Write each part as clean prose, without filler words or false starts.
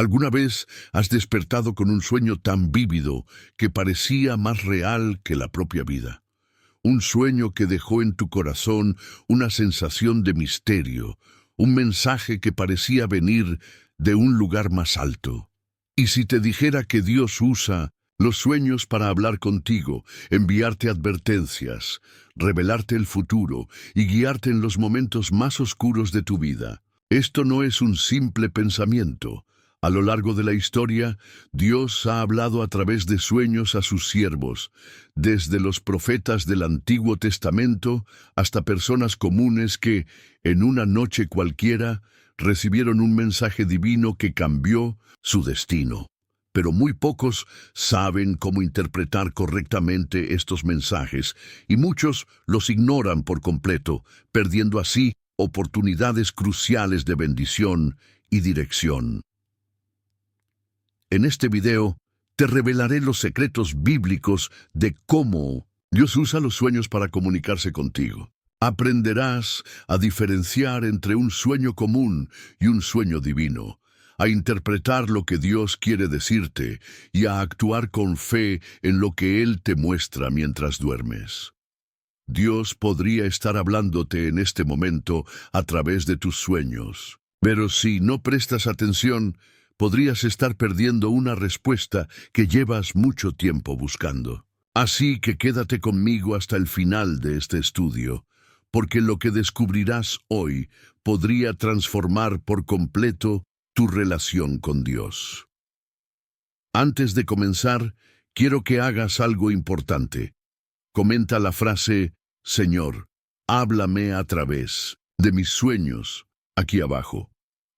¿Alguna vez has despertado con un sueño tan vívido que parecía más real que la propia vida? Un sueño que dejó en tu corazón una sensación de misterio, un mensaje que parecía venir de un lugar más alto. Y si te dijera que Dios usa los sueños para hablar contigo, enviarte advertencias, revelarte el futuro y guiarte en los momentos más oscuros de tu vida, esto no es un simple pensamiento. A lo largo de la historia, Dios ha hablado a través de sueños a sus siervos, desde los profetas del Antiguo Testamento hasta personas comunes que, en una noche cualquiera, recibieron un mensaje divino que cambió su destino. Pero muy pocos saben cómo interpretar correctamente estos mensajes, y muchos los ignoran por completo, perdiendo así oportunidades cruciales de bendición y dirección. En este video, te revelaré los secretos bíblicos de cómo Dios usa los sueños para comunicarse contigo. Aprenderás a diferenciar entre un sueño común y un sueño divino, a interpretar lo que Dios quiere decirte y a actuar con fe en lo que Él te muestra mientras duermes. Dios podría estar hablándote en este momento a través de tus sueños, pero si no prestas atención, podrías estar perdiendo una respuesta que llevas mucho tiempo buscando. Así que quédate conmigo hasta el final de este estudio, porque lo que descubrirás hoy podría transformar por completo tu relación con Dios. Antes de comenzar, quiero que hagas algo importante. Comenta la frase, Señor, háblame a través de mis sueños, aquí abajo.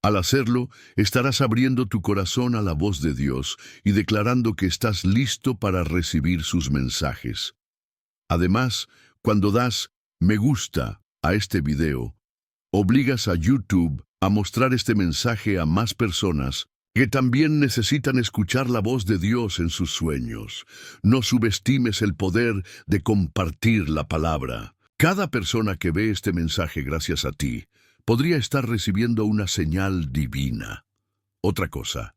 Al hacerlo, estarás abriendo tu corazón a la voz de Dios y declarando que estás listo para recibir sus mensajes. Además, cuando das me gusta a este video, obligas a YouTube a mostrar este mensaje a más personas que también necesitan escuchar la voz de Dios en sus sueños. No subestimes el poder de compartir la palabra. Cada persona que ve este mensaje gracias a ti podría estar recibiendo una señal divina. Otra cosa,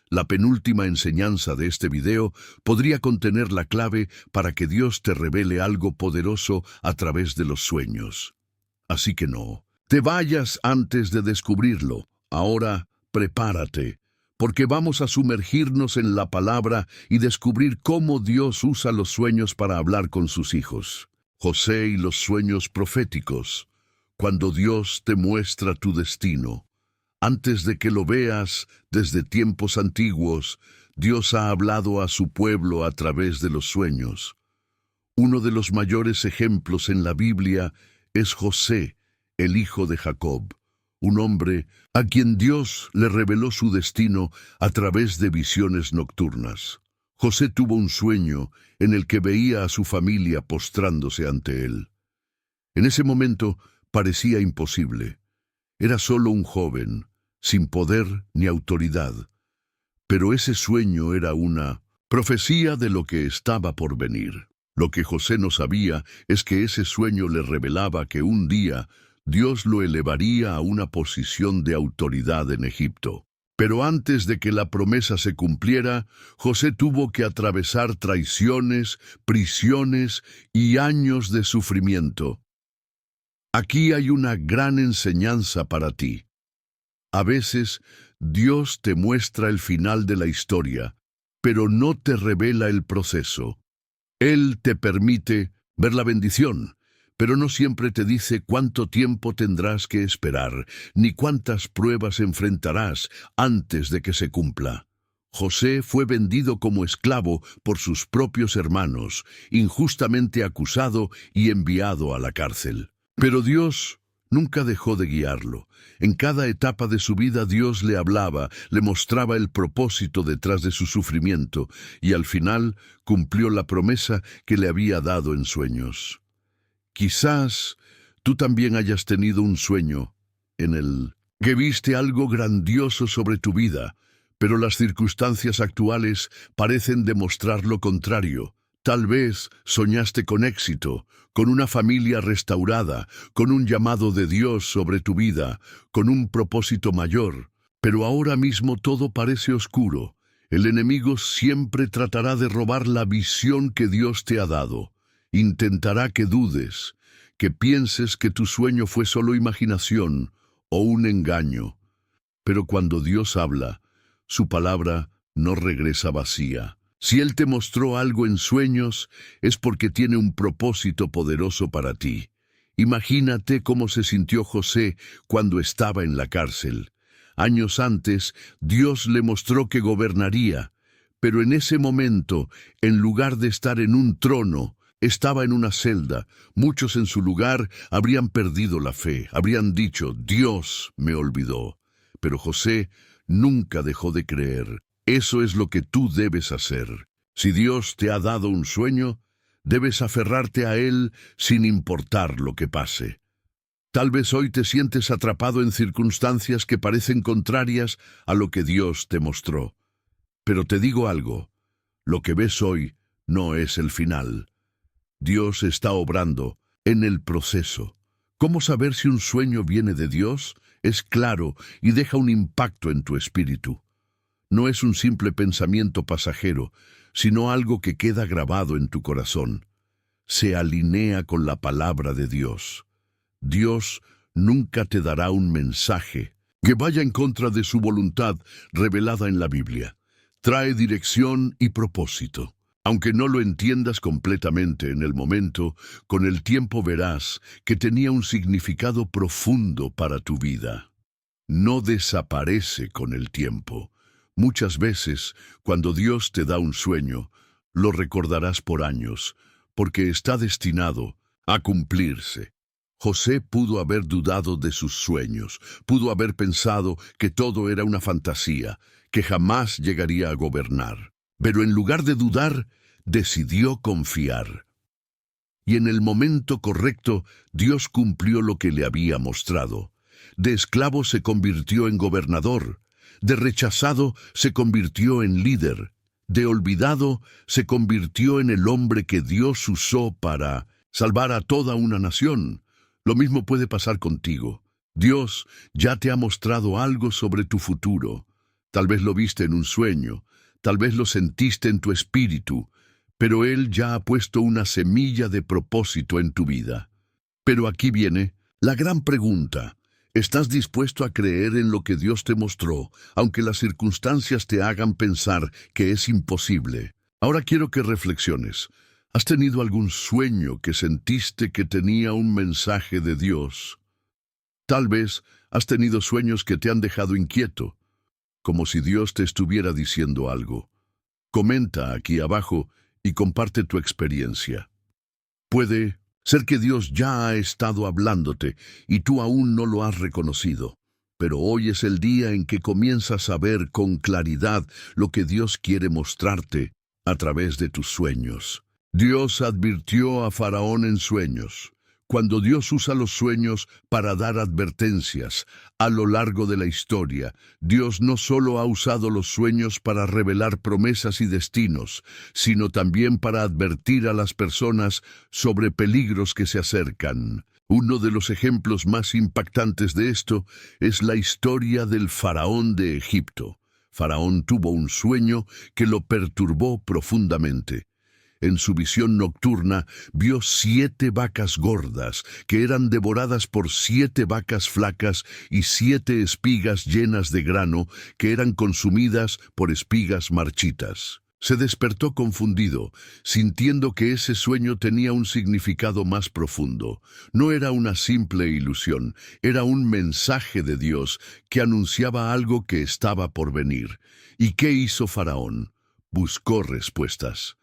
la penúltima enseñanza de este video podría contener la clave para que Dios te revele algo poderoso a través de los sueños. Así que no te vayas antes de descubrirlo. Ahora, prepárate, porque vamos a sumergirnos en la palabra y descubrir cómo Dios usa los sueños para hablar con sus hijos. José y los sueños proféticos. Cuando Dios te muestra tu destino, antes de que lo veas desde tiempos antiguos, Dios ha hablado a su pueblo a través de los sueños. Uno de los mayores ejemplos en la Biblia es José, el hijo de Jacob, un hombre a quien Dios le reveló su destino a través de visiones nocturnas. José tuvo un sueño en el que veía a su familia postrándose ante él. En ese momento, parecía imposible. Era solo un joven, sin poder ni autoridad. Pero ese sueño era una profecía de lo que estaba por venir. Lo que José no sabía es que ese sueño le revelaba que un día Dios lo elevaría a una posición de autoridad en Egipto. Pero antes de que la promesa se cumpliera, José tuvo que atravesar traiciones, prisiones y años de sufrimiento. Aquí hay una gran enseñanza para ti. A veces, Dios te muestra el final de la historia, pero no te revela el proceso. Él te permite ver la bendición, pero no siempre te dice cuánto tiempo tendrás que esperar, ni cuántas pruebas enfrentarás antes de que se cumpla. José fue vendido como esclavo por sus propios hermanos, injustamente acusado y enviado a la cárcel. Pero Dios nunca dejó de guiarlo. En cada etapa de su vida Dios le hablaba, le mostraba el propósito detrás de su sufrimiento, y al final cumplió la promesa que le había dado en sueños. Quizás tú también hayas tenido un sueño en el que viste algo grandioso sobre tu vida, pero las circunstancias actuales parecen demostrar lo contrario. Tal vez soñaste con éxito, con una familia restaurada, con un llamado de Dios sobre tu vida, con un propósito mayor, Pero ahora mismo todo parece oscuro. El enemigo siempre tratará de robar la visión que Dios te ha dado. Intentará que dudes, que pienses que tu sueño fue solo imaginación o un engaño. Pero cuando Dios habla, su palabra no regresa vacía. Si Él te mostró algo en sueños, es porque tiene un propósito poderoso para ti. Imagínate cómo se sintió José cuando estaba en la cárcel. Años antes, Dios le mostró que gobernaría, pero en ese momento, en lugar de estar en un trono, estaba en una celda. Muchos en su lugar habrían perdido la fe, habrían dicho, Dios me olvidó. Pero José nunca dejó de creer. Eso es lo que tú debes hacer. Si Dios te ha dado un sueño, debes aferrarte a él sin importar lo que pase. Tal vez hoy te sientes atrapado en circunstancias que parecen contrarias a lo que Dios te mostró. Pero te digo algo, lo que ves hoy no es el final. Dios está obrando en el proceso. ¿Cómo saber si un sueño viene de Dios? Es claro y deja un impacto en tu espíritu. No es un simple pensamiento pasajero, sino algo que queda grabado en tu corazón. Se alinea con la palabra de Dios. Dios nunca te dará un mensaje que vaya en contra de su voluntad revelada en la Biblia. Trae dirección y propósito. Aunque no lo entiendas completamente en el momento, con el tiempo verás que tenía un significado profundo para tu vida. No desaparece con el tiempo. Muchas veces, cuando Dios te da un sueño, lo recordarás por años, porque está destinado a cumplirse. José pudo haber dudado de sus sueños, pudo haber pensado que todo era una fantasía, que jamás llegaría a gobernar. Pero en lugar de dudar, decidió confiar. Y en el momento correcto, Dios cumplió lo que le había mostrado. De esclavo se convirtió en gobernador, de rechazado se convirtió en líder, de olvidado se convirtió en el hombre que Dios usó para salvar a toda una nación. Lo mismo puede pasar contigo. Dios ya te ha mostrado algo sobre tu futuro. Tal vez lo viste en un sueño, tal vez lo sentiste en tu espíritu, pero Él ya ha puesto una semilla de propósito en tu vida. Pero aquí viene la gran pregunta. ¿Estás dispuesto a creer en lo que Dios te mostró, aunque las circunstancias te hagan pensar que es imposible? Ahora quiero que reflexiones. ¿Has tenido algún sueño que sentiste que tenía un mensaje de Dios? Tal vez has tenido sueños que te han dejado inquieto, como si Dios te estuviera diciendo algo. Comenta aquí abajo y comparte tu experiencia. Puede ser que Dios ya ha estado hablándote y tú aún no lo has reconocido. Pero hoy es el día en que comienzas a ver con claridad lo que Dios quiere mostrarte a través de tus sueños. Dios advirtió a Faraón en sueños. Cuando Dios usa los sueños para dar advertencias a lo largo de la historia, Dios no solo ha usado los sueños para revelar promesas y destinos, sino también para advertir a las personas sobre peligros que se acercan. Uno de los ejemplos más impactantes de esto es la historia del faraón de Egipto. Faraón tuvo un sueño que lo perturbó profundamente. En su visión nocturna vio 7 vacas gordas que eran devoradas por 7 vacas flacas y 7 espigas llenas de grano que eran consumidas por espigas marchitas. Se despertó confundido, sintiendo que ese sueño tenía un significado más profundo. No era una simple ilusión, era un mensaje de Dios que anunciaba algo que estaba por venir. ¿Y qué hizo Faraón? Buscó respuestas.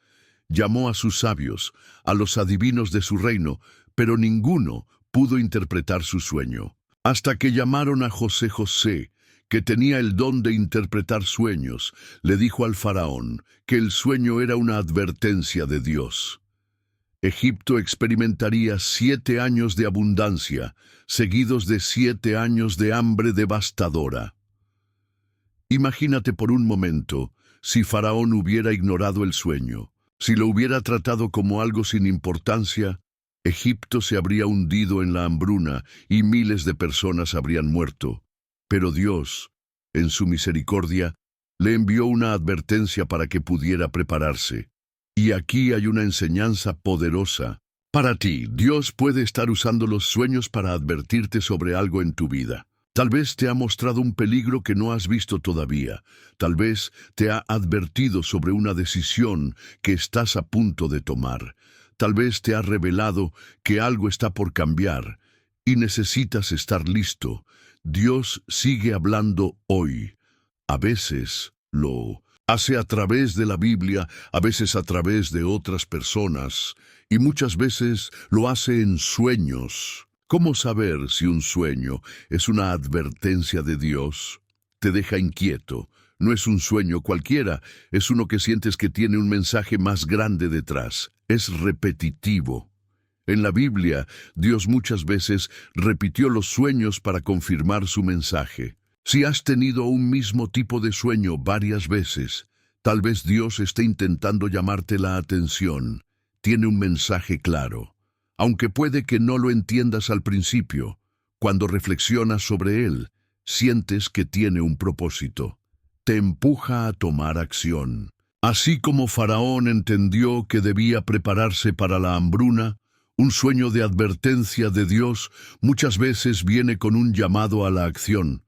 Llamó a sus sabios, a los adivinos de su reino, pero ninguno pudo interpretar su sueño. Hasta que llamaron a José, que tenía el don de interpretar sueños, le dijo al faraón que el sueño era una advertencia de Dios. Egipto experimentaría 7 años de abundancia, seguidos de 7 años de hambre devastadora. Imagínate por un momento si Faraón hubiera ignorado el sueño. Si lo hubiera tratado como algo sin importancia, Egipto se habría hundido en la hambruna y miles de personas habrían muerto. Pero Dios En su misericordia, le envió una advertencia para que pudiera prepararse. Y aquí hay una enseñanza poderosa. Para ti, Dios puede estar usando los sueños para advertirte sobre algo en tu vida. Tal vez te ha mostrado un peligro que no has visto todavía. Tal vez te ha advertido sobre una decisión que estás a punto de tomar. Tal vez te ha revelado que algo está por cambiar y necesitas estar listo. Dios sigue hablando hoy. A veces lo hace a través de la Biblia, a veces a través de otras personas, y muchas veces lo hace en sueños. ¿Cómo saber si un sueño es una advertencia de Dios? Te deja inquieto. No es un sueño cualquiera, es uno que sientes que tiene un mensaje más grande detrás. Es repetitivo. En la Biblia, Dios muchas veces repitió los sueños para confirmar su mensaje. Si has tenido un mismo tipo de sueño varias veces, tal vez Dios esté intentando llamarte la atención. Tiene un mensaje claro. Aunque puede que no lo entiendas al principio, cuando reflexionas sobre él, sientes que tiene un propósito. Te empuja a tomar acción. Así como Faraón entendió que debía prepararse para la hambruna, un sueño de advertencia de Dios muchas veces viene con un llamado a la acción.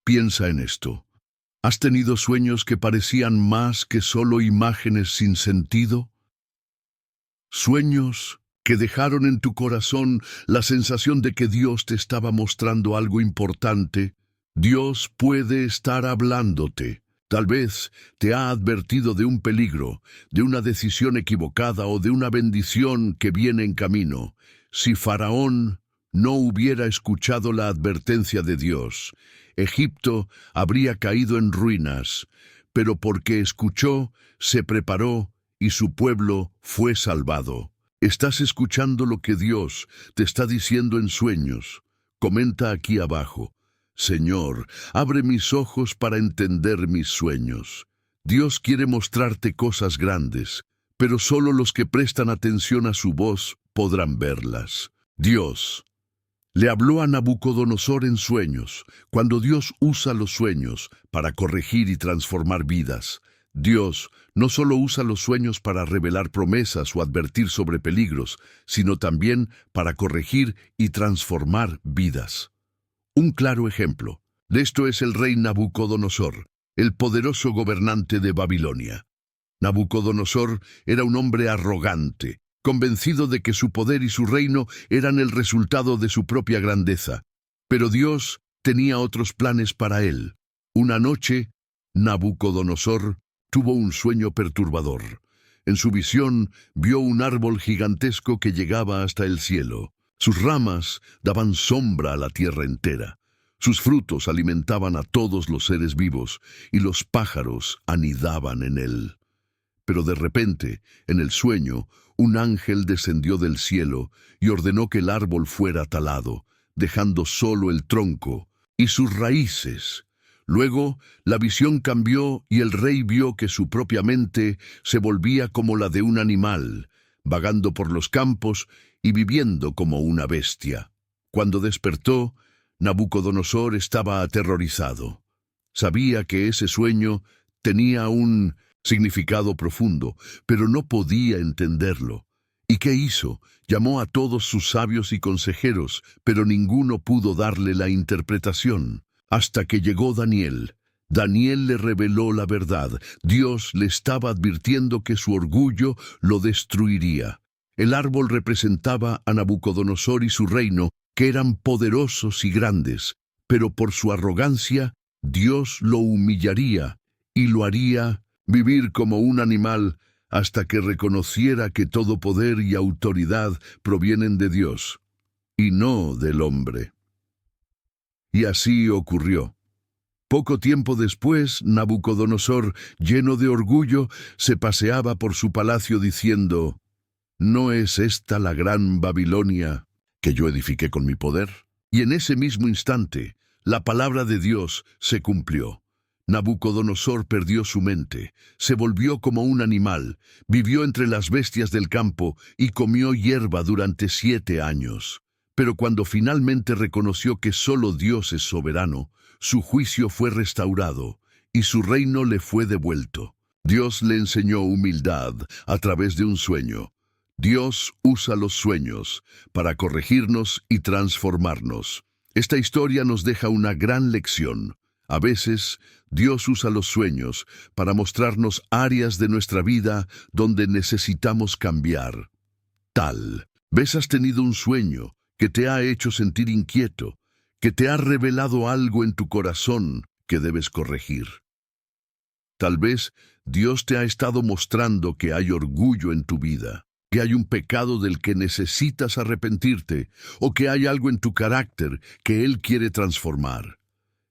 Piensa en esto. ¿Has tenido sueños que parecían más que solo imágenes sin sentido? Sueños que dejaron en tu corazón la sensación de que Dios te estaba mostrando algo importante. Dios puede estar hablándote. Tal vez te ha advertido de un peligro, de una decisión equivocada o de una bendición que viene en camino. Si Faraón no hubiera escuchado la advertencia de Dios, Egipto habría caído en ruinas, pero porque escuchó, se preparó y su pueblo fue salvado. ¿Estás escuchando lo que Dios te está diciendo en sueños? Comenta aquí abajo. Señor, abre mis ojos para entender mis sueños. Dios quiere mostrarte cosas grandes, pero solo los que prestan atención a su voz podrán verlas. Dios le habló a Nabucodonosor en sueños. Cuando Dios usa los sueños para corregir y transformar vidas, Dios no solo usa los sueños para revelar promesas o advertir sobre peligros, sino también para corregir y transformar vidas. Un claro ejemplo de esto es el rey Nabucodonosor, el poderoso gobernante de Babilonia. Nabucodonosor era un hombre arrogante, convencido de que su poder y su reino eran el resultado de su propia grandeza. Pero Dios tenía otros planes para él. Una noche, Nabucodonosor tuvo un sueño perturbador. En su visión vio un árbol gigantesco que llegaba hasta el cielo. Sus ramas daban sombra a la tierra entera. Sus frutos alimentaban a todos los seres vivos, y los pájaros anidaban en él. Pero de repente, en el sueño, un ángel descendió del cielo y ordenó que el árbol fuera talado, dejando solo el tronco y sus raíces. Luego, la visión cambió y el rey vio que su propia mente se volvía como la de un animal, vagando por los campos y viviendo como una bestia. Cuando despertó, Nabucodonosor estaba aterrorizado. Sabía que ese sueño tenía un significado profundo, pero no podía entenderlo. ¿Y qué hizo? Llamó a todos sus sabios y consejeros, pero ninguno pudo darle la interpretación. Hasta que llegó Daniel. Daniel le reveló la verdad. Dios le estaba advirtiendo que su orgullo lo destruiría. El árbol representaba a Nabucodonosor y su reino, que eran poderosos y grandes, pero por su arrogancia, Dios lo humillaría y lo haría vivir como un animal hasta que reconociera que todo poder y autoridad provienen de Dios y no del hombre. Y así ocurrió. Poco tiempo después, Nabucodonosor, lleno de orgullo, se paseaba por su palacio diciendo: ¿No es esta la gran Babilonia que yo edifiqué con mi poder? Y en ese mismo instante, la palabra de Dios se cumplió. Nabucodonosor perdió su mente, se volvió como un animal, vivió entre las bestias del campo y comió hierba durante 7 años. Pero cuando finalmente reconoció que solo Dios es soberano, su juicio fue restaurado y su reino le fue devuelto. Dios le enseñó humildad a través de un sueño. Dios usa los sueños para corregirnos y transformarnos. Esta historia nos deja una gran lección. A veces, Dios usa los sueños para mostrarnos áreas de nuestra vida donde necesitamos cambiar. Tal vez has tenido un sueño que te ha hecho sentir inquieto, que te ha revelado algo en tu corazón que debes corregir. Tal vez Dios te ha estado mostrando que hay orgullo en tu vida, que hay un pecado del que necesitas arrepentirte, o que hay algo en tu carácter que Él quiere transformar.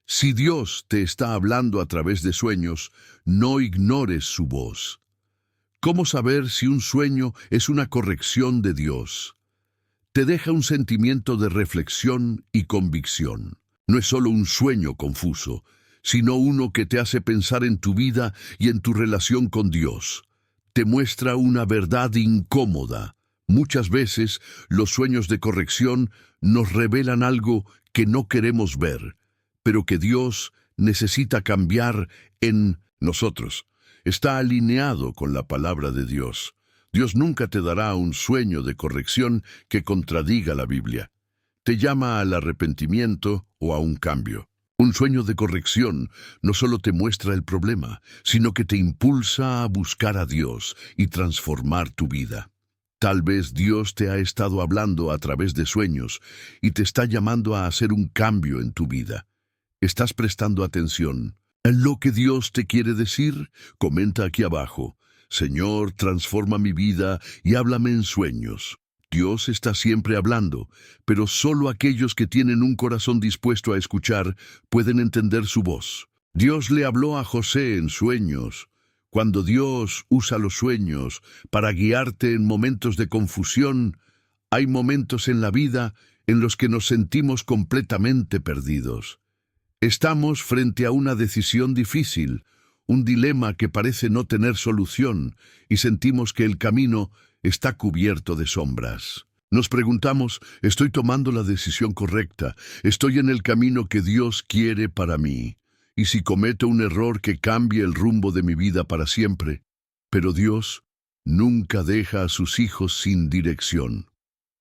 Si Dios te está hablando a través de sueños, no ignores su voz. ¿Cómo saber si un sueño es una corrección de Dios? Te deja un sentimiento de reflexión y convicción. No es solo un sueño confuso, sino uno que te hace pensar en tu vida y en tu relación con Dios. Te muestra una verdad incómoda. Muchas veces los sueños de corrección nos revelan algo que no queremos ver, pero que Dios necesita cambiar en nosotros. Está alineado con la palabra de Dios. Dios nunca te dará un sueño de corrección que contradiga la Biblia. Te llama al arrepentimiento o a un cambio. Un sueño de corrección no solo te muestra el problema, sino que te impulsa a buscar a Dios y transformar tu vida. Tal vez Dios te ha estado hablando a través de sueños y te está llamando a hacer un cambio en tu vida. ¿Estás prestando atención a lo que Dios te quiere decir? Comenta aquí abajo: Señor, transforma mi vida y háblame en sueños. Dios está siempre hablando, pero solo aquellos que tienen un corazón dispuesto a escuchar pueden entender su voz. Dios le habló a José en sueños. Cuando Dios usa los sueños para guiarte en momentos de confusión, hay momentos en la vida en los que nos sentimos completamente perdidos. Estamos frente a una decisión difícil, un dilema que parece no tener solución, y sentimos que el camino está cubierto de sombras. Nos preguntamos: ¿estoy tomando la decisión correcta? ¿Estoy en el camino que Dios quiere para mí? ¿Y si cometo un error que cambie el rumbo de mi vida para siempre? Pero Dios nunca deja a sus hijos sin dirección.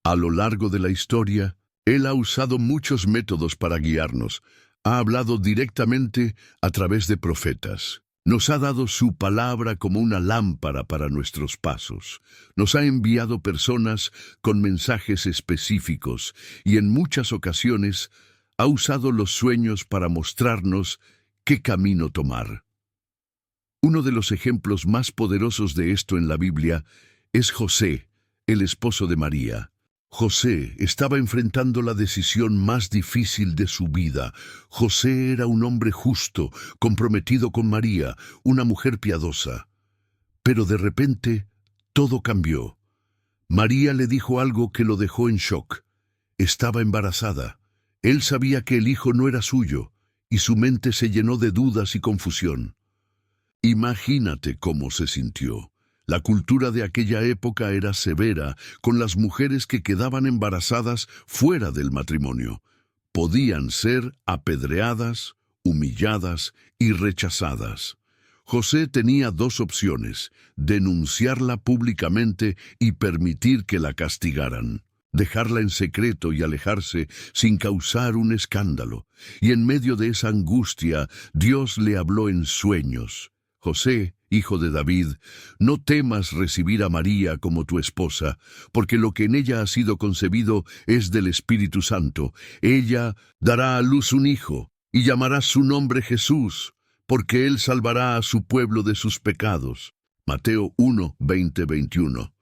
A lo largo de la historia, Él ha usado muchos métodos para guiarnos. Ha hablado directamente a través de profetas. Nos ha dado su palabra como una lámpara para nuestros pasos. Nos ha enviado personas con mensajes específicos y en muchas ocasiones ha usado los sueños para mostrarnos qué camino tomar. Uno de los ejemplos más poderosos de esto en la Biblia es José, el esposo de María. José estaba enfrentando la decisión más difícil de su vida. José era un hombre justo, comprometido con María, una mujer piadosa. Pero de repente, todo cambió. María le dijo algo que lo dejó en shock. Estaba embarazada. Él sabía que el hijo no era suyo, y su mente se llenó de dudas y confusión. Imagínate cómo se sintió. La cultura de aquella época era severa con las mujeres que quedaban embarazadas fuera del matrimonio. Podían ser apedreadas, humilladas y rechazadas. José tenía dos opciones: denunciarla públicamente y permitir que la castigaran, dejarla en secreto y alejarse sin causar un escándalo. Y en medio de esa angustia, Dios le habló en sueños: José, hijo de David, no temas recibir a María como tu esposa, porque lo que en ella ha sido concebido es del Espíritu Santo. Ella dará a luz un hijo, y llamarás su nombre Jesús, porque él salvará a su pueblo de sus pecados. Mateo 1, 20-21.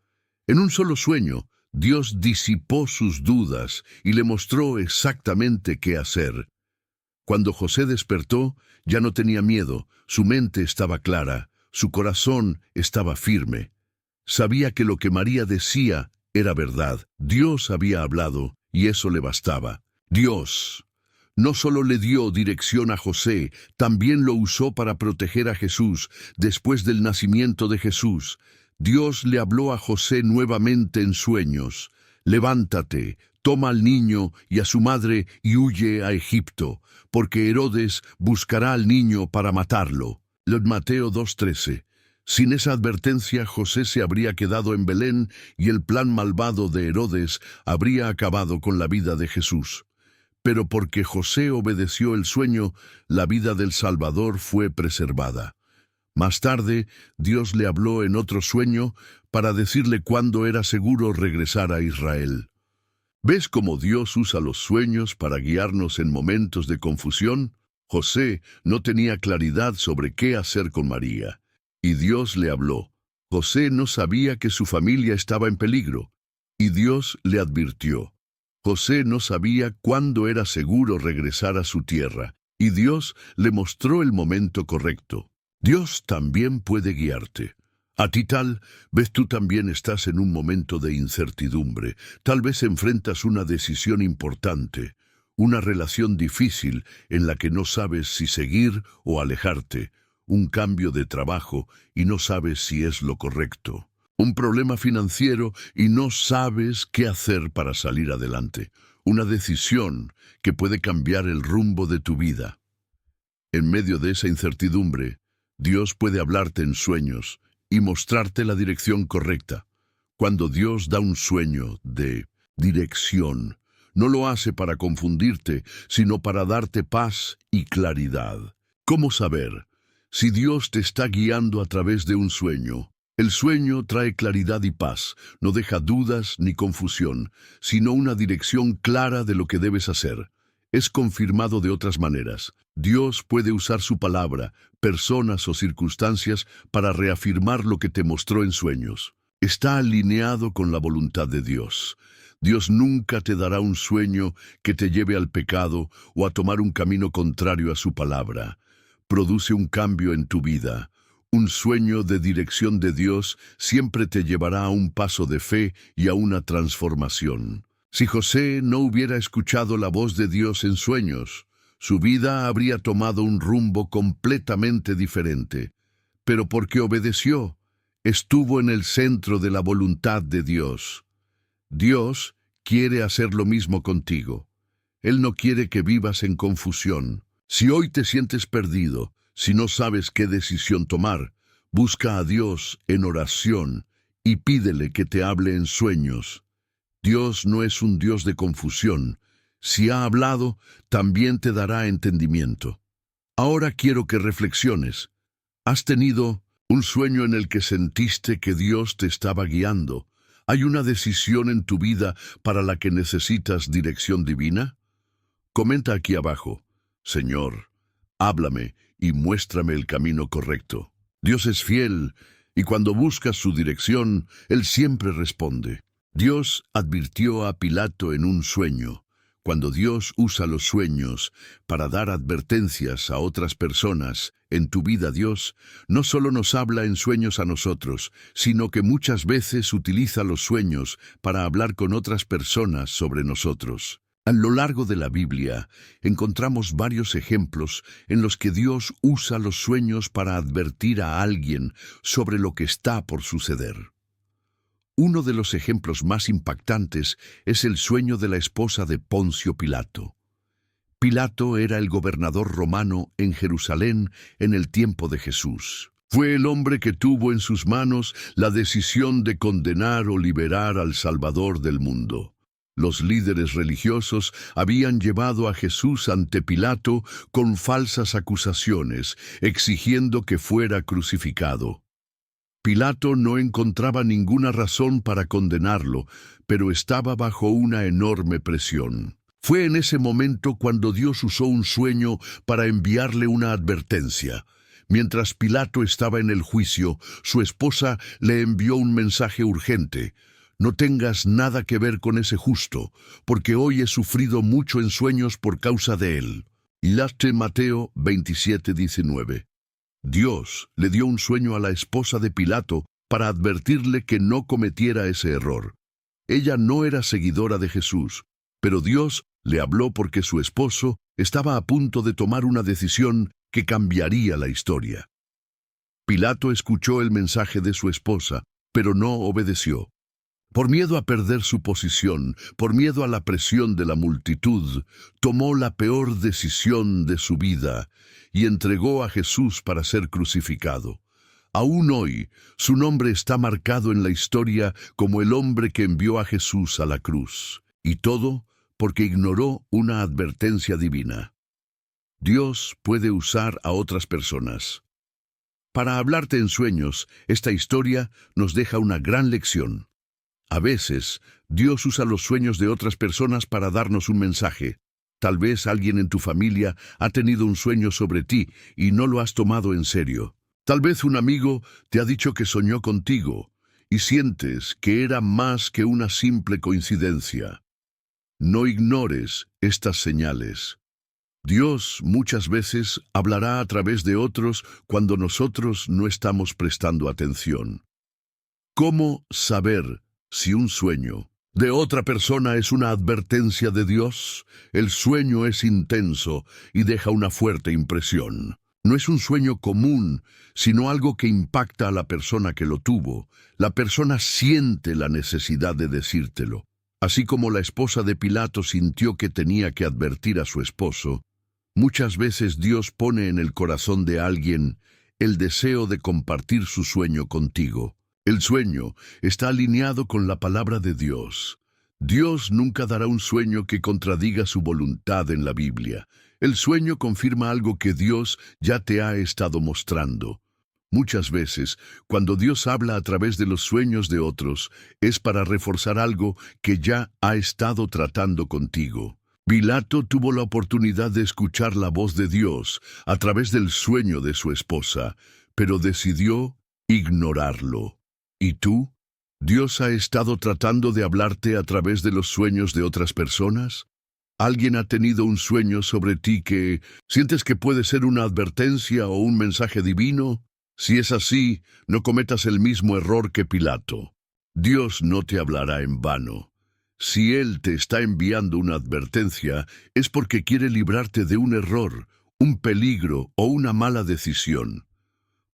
En un solo sueño, Dios disipó sus dudas y le mostró exactamente qué hacer. Cuando José despertó, ya no tenía miedo, su mente estaba clara. Su corazón estaba firme. Sabía que lo que María decía era verdad. Dios había hablado y eso le bastaba. Dios no solo le dio dirección a José, también lo usó para proteger a Jesús. Después del nacimiento de Jesús, Dios le habló a José nuevamente en sueños: levántate, toma al niño y a su madre y huye a Egipto, porque Herodes buscará al niño para matarlo. Mateo 2:13. Sin esa advertencia, José se habría quedado en Belén y el plan malvado de Herodes habría acabado con la vida de Jesús. Pero porque José obedeció el sueño, la vida del Salvador fue preservada. Más tarde, Dios le habló en otro sueño para decirle cuándo era seguro regresar a Israel. ¿Ves cómo Dios usa los sueños para guiarnos en momentos de confusión? José no tenía claridad sobre qué hacer con María, y Dios le habló. José no sabía que su familia estaba en peligro, y Dios le advirtió. José no sabía cuándo era seguro regresar a su tierra, y Dios le mostró el momento correcto. Dios también puede guiarte. A ti tal vez tú también estás en un momento de incertidumbre. Tal vez enfrentas una decisión importante, una relación difícil en la que no sabes si seguir o alejarte, un cambio de trabajo y no sabes si es lo correcto, un problema financiero y no sabes qué hacer para salir adelante, una decisión que puede cambiar el rumbo de tu vida. En medio de esa incertidumbre, Dios puede hablarte en sueños y mostrarte la dirección correcta. Cuando Dios da un sueño de dirección, no lo hace para confundirte, sino para darte paz y claridad. ¿Cómo saber si Dios te está guiando a través de un sueño? El sueño trae claridad y paz, no deja dudas ni confusión, sino una dirección clara de lo que debes hacer. Es confirmado de otras maneras. Dios puede usar su palabra, personas o circunstancias para reafirmar lo que te mostró en sueños. Está alineado con la voluntad de Dios. Dios nunca te dará un sueño que te lleve al pecado o a tomar un camino contrario a su palabra. Produce un cambio en tu vida. Un sueño de dirección de Dios siempre te llevará a un paso de fe y a una transformación. Si José no hubiera escuchado la voz de Dios en sueños, su vida habría tomado un rumbo completamente diferente. Pero porque obedeció, estuvo en el centro de la voluntad de Dios. Dios quiere hacer lo mismo contigo. Él no quiere que vivas en confusión. Si hoy te sientes perdido, si no sabes qué decisión tomar, busca a Dios en oración y pídele que te hable en sueños. Dios no es un Dios de confusión. Si ha hablado, también te dará entendimiento. Ahora quiero que reflexiones. ¿Has tenido un sueño en el que sentiste que Dios te estaba guiando? ¿Hay una decisión en tu vida para la que necesitas dirección divina? Comenta aquí abajo: Señor, háblame y muéstrame el camino correcto. Dios es fiel, y cuando buscas su dirección, Él siempre responde. Dios advirtió a Pilato en un sueño. Cuando Dios usa los sueños para dar advertencias a otras personas, en tu vida Dios no solo nos habla en sueños a nosotros, sino que muchas veces utiliza los sueños para hablar con otras personas sobre nosotros. A lo largo de la Biblia encontramos varios ejemplos en los que Dios usa los sueños para advertir a alguien sobre lo que está por suceder. Uno de los ejemplos más impactantes es el sueño de la esposa de Poncio Pilato. Pilato era el gobernador romano en Jerusalén en el tiempo de Jesús. Fue el hombre que tuvo en sus manos la decisión de condenar o liberar al Salvador del mundo. Los líderes religiosos habían llevado a Jesús ante Pilato con falsas acusaciones, exigiendo que fuera crucificado. Pilato no encontraba ninguna razón para condenarlo, pero estaba bajo una enorme presión. Fue en ese momento cuando Dios usó un sueño para enviarle una advertencia. Mientras Pilato estaba en el juicio, su esposa le envió un mensaje urgente: no tengas nada que ver con ese justo, porque hoy he sufrido mucho en sueños por causa de él. Mateo 27:19. Dios le dio un sueño a la esposa de Pilato para advertirle que no cometiera ese error. Ella no era seguidora de Jesús, pero Dios le habló porque su esposo estaba a punto de tomar una decisión que cambiaría la historia. Pilato escuchó el mensaje de su esposa, pero no obedeció. Por miedo a perder su posición, por miedo a la presión de la multitud, tomó la peor decisión de su vida y entregó a Jesús para ser crucificado. Aún hoy, su nombre está marcado en la historia como el hombre que envió a Jesús a la cruz. Y todo porque ignoró una advertencia divina. Dios puede usar a otras personas. Para hablarte en sueños, esta historia nos deja una gran lección. A veces, Dios usa los sueños de otras personas para darnos un mensaje. Tal vez alguien en tu familia ha tenido un sueño sobre ti y no lo has tomado en serio. Tal vez un amigo te ha dicho que soñó contigo y sientes que era más que una simple coincidencia. No ignores estas señales. Dios muchas veces hablará a través de otros cuando nosotros no estamos prestando atención. ¿Cómo saber si un sueño de otra persona es una advertencia de Dios? El sueño es intenso y deja una fuerte impresión. No es un sueño común, sino algo que impacta a la persona que lo tuvo. La persona siente la necesidad de decírtelo. Así como la esposa de Pilato sintió que tenía que advertir a su esposo, muchas veces Dios pone en el corazón de alguien el deseo de compartir su sueño contigo. El sueño está alineado con la palabra de Dios. Dios nunca dará un sueño que contradiga su voluntad en la Biblia. El sueño confirma algo que Dios ya te ha estado mostrando. Muchas veces, cuando Dios habla a través de los sueños de otros, es para reforzar algo que ya ha estado tratando contigo. Pilato tuvo la oportunidad de escuchar la voz de Dios a través del sueño de su esposa, pero decidió ignorarlo. ¿Y tú? ¿Dios ha estado tratando de hablarte a través de los sueños de otras personas? ¿Alguien ha tenido un sueño sobre ti que sientes que puede ser una advertencia o un mensaje divino? Si es así, no cometas el mismo error que Pilato. Dios no te hablará en vano. Si Él te está enviando una advertencia, es porque quiere librarte de un error, un peligro o una mala decisión.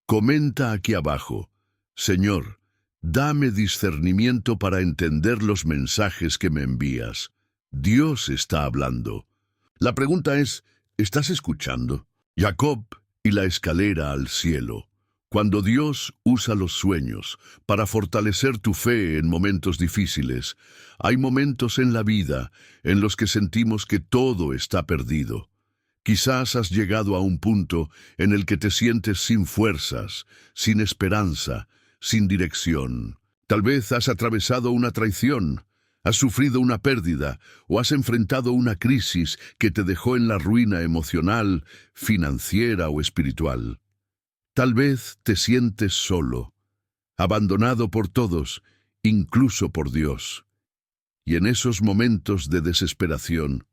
Comenta aquí abajo: Señor, dame discernimiento para entender los mensajes que me envías. Dios está hablando. La pregunta es, ¿estás escuchando? Jacob y la escalera al cielo. Cuando Dios usa los sueños para fortalecer tu fe en momentos difíciles, hay momentos en la vida en los que sentimos que todo está perdido. Quizás has llegado a un punto en el que te sientes sin fuerzas, sin esperanza, sin dirección. Tal vez has atravesado una traición, has sufrido una pérdida o has enfrentado una crisis que te dejó en la ruina emocional, financiera o espiritual. Tal vez te sientes solo, abandonado por todos, incluso por Dios. Y en esos momentos de desesperación,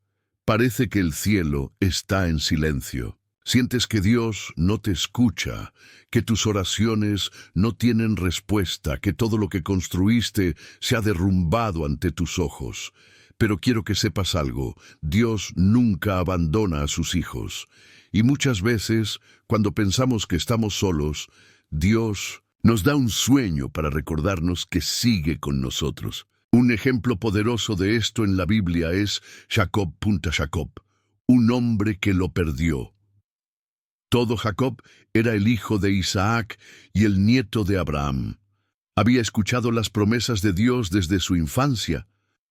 parece que el cielo está en silencio. Sientes que Dios no te escucha, que tus oraciones no tienen respuesta, que todo lo que construiste se ha derrumbado ante tus ojos. Pero quiero que sepas algo: Dios nunca abandona a sus hijos. Y muchas veces, cuando pensamos que estamos solos, Dios nos da un sueño para recordarnos que sigue con nosotros. Un ejemplo poderoso de esto en la Biblia es Jacob, un hombre que lo perdió. Todo Jacob era el hijo de Isaac y el nieto de Abraham. Había escuchado las promesas de Dios desde su infancia.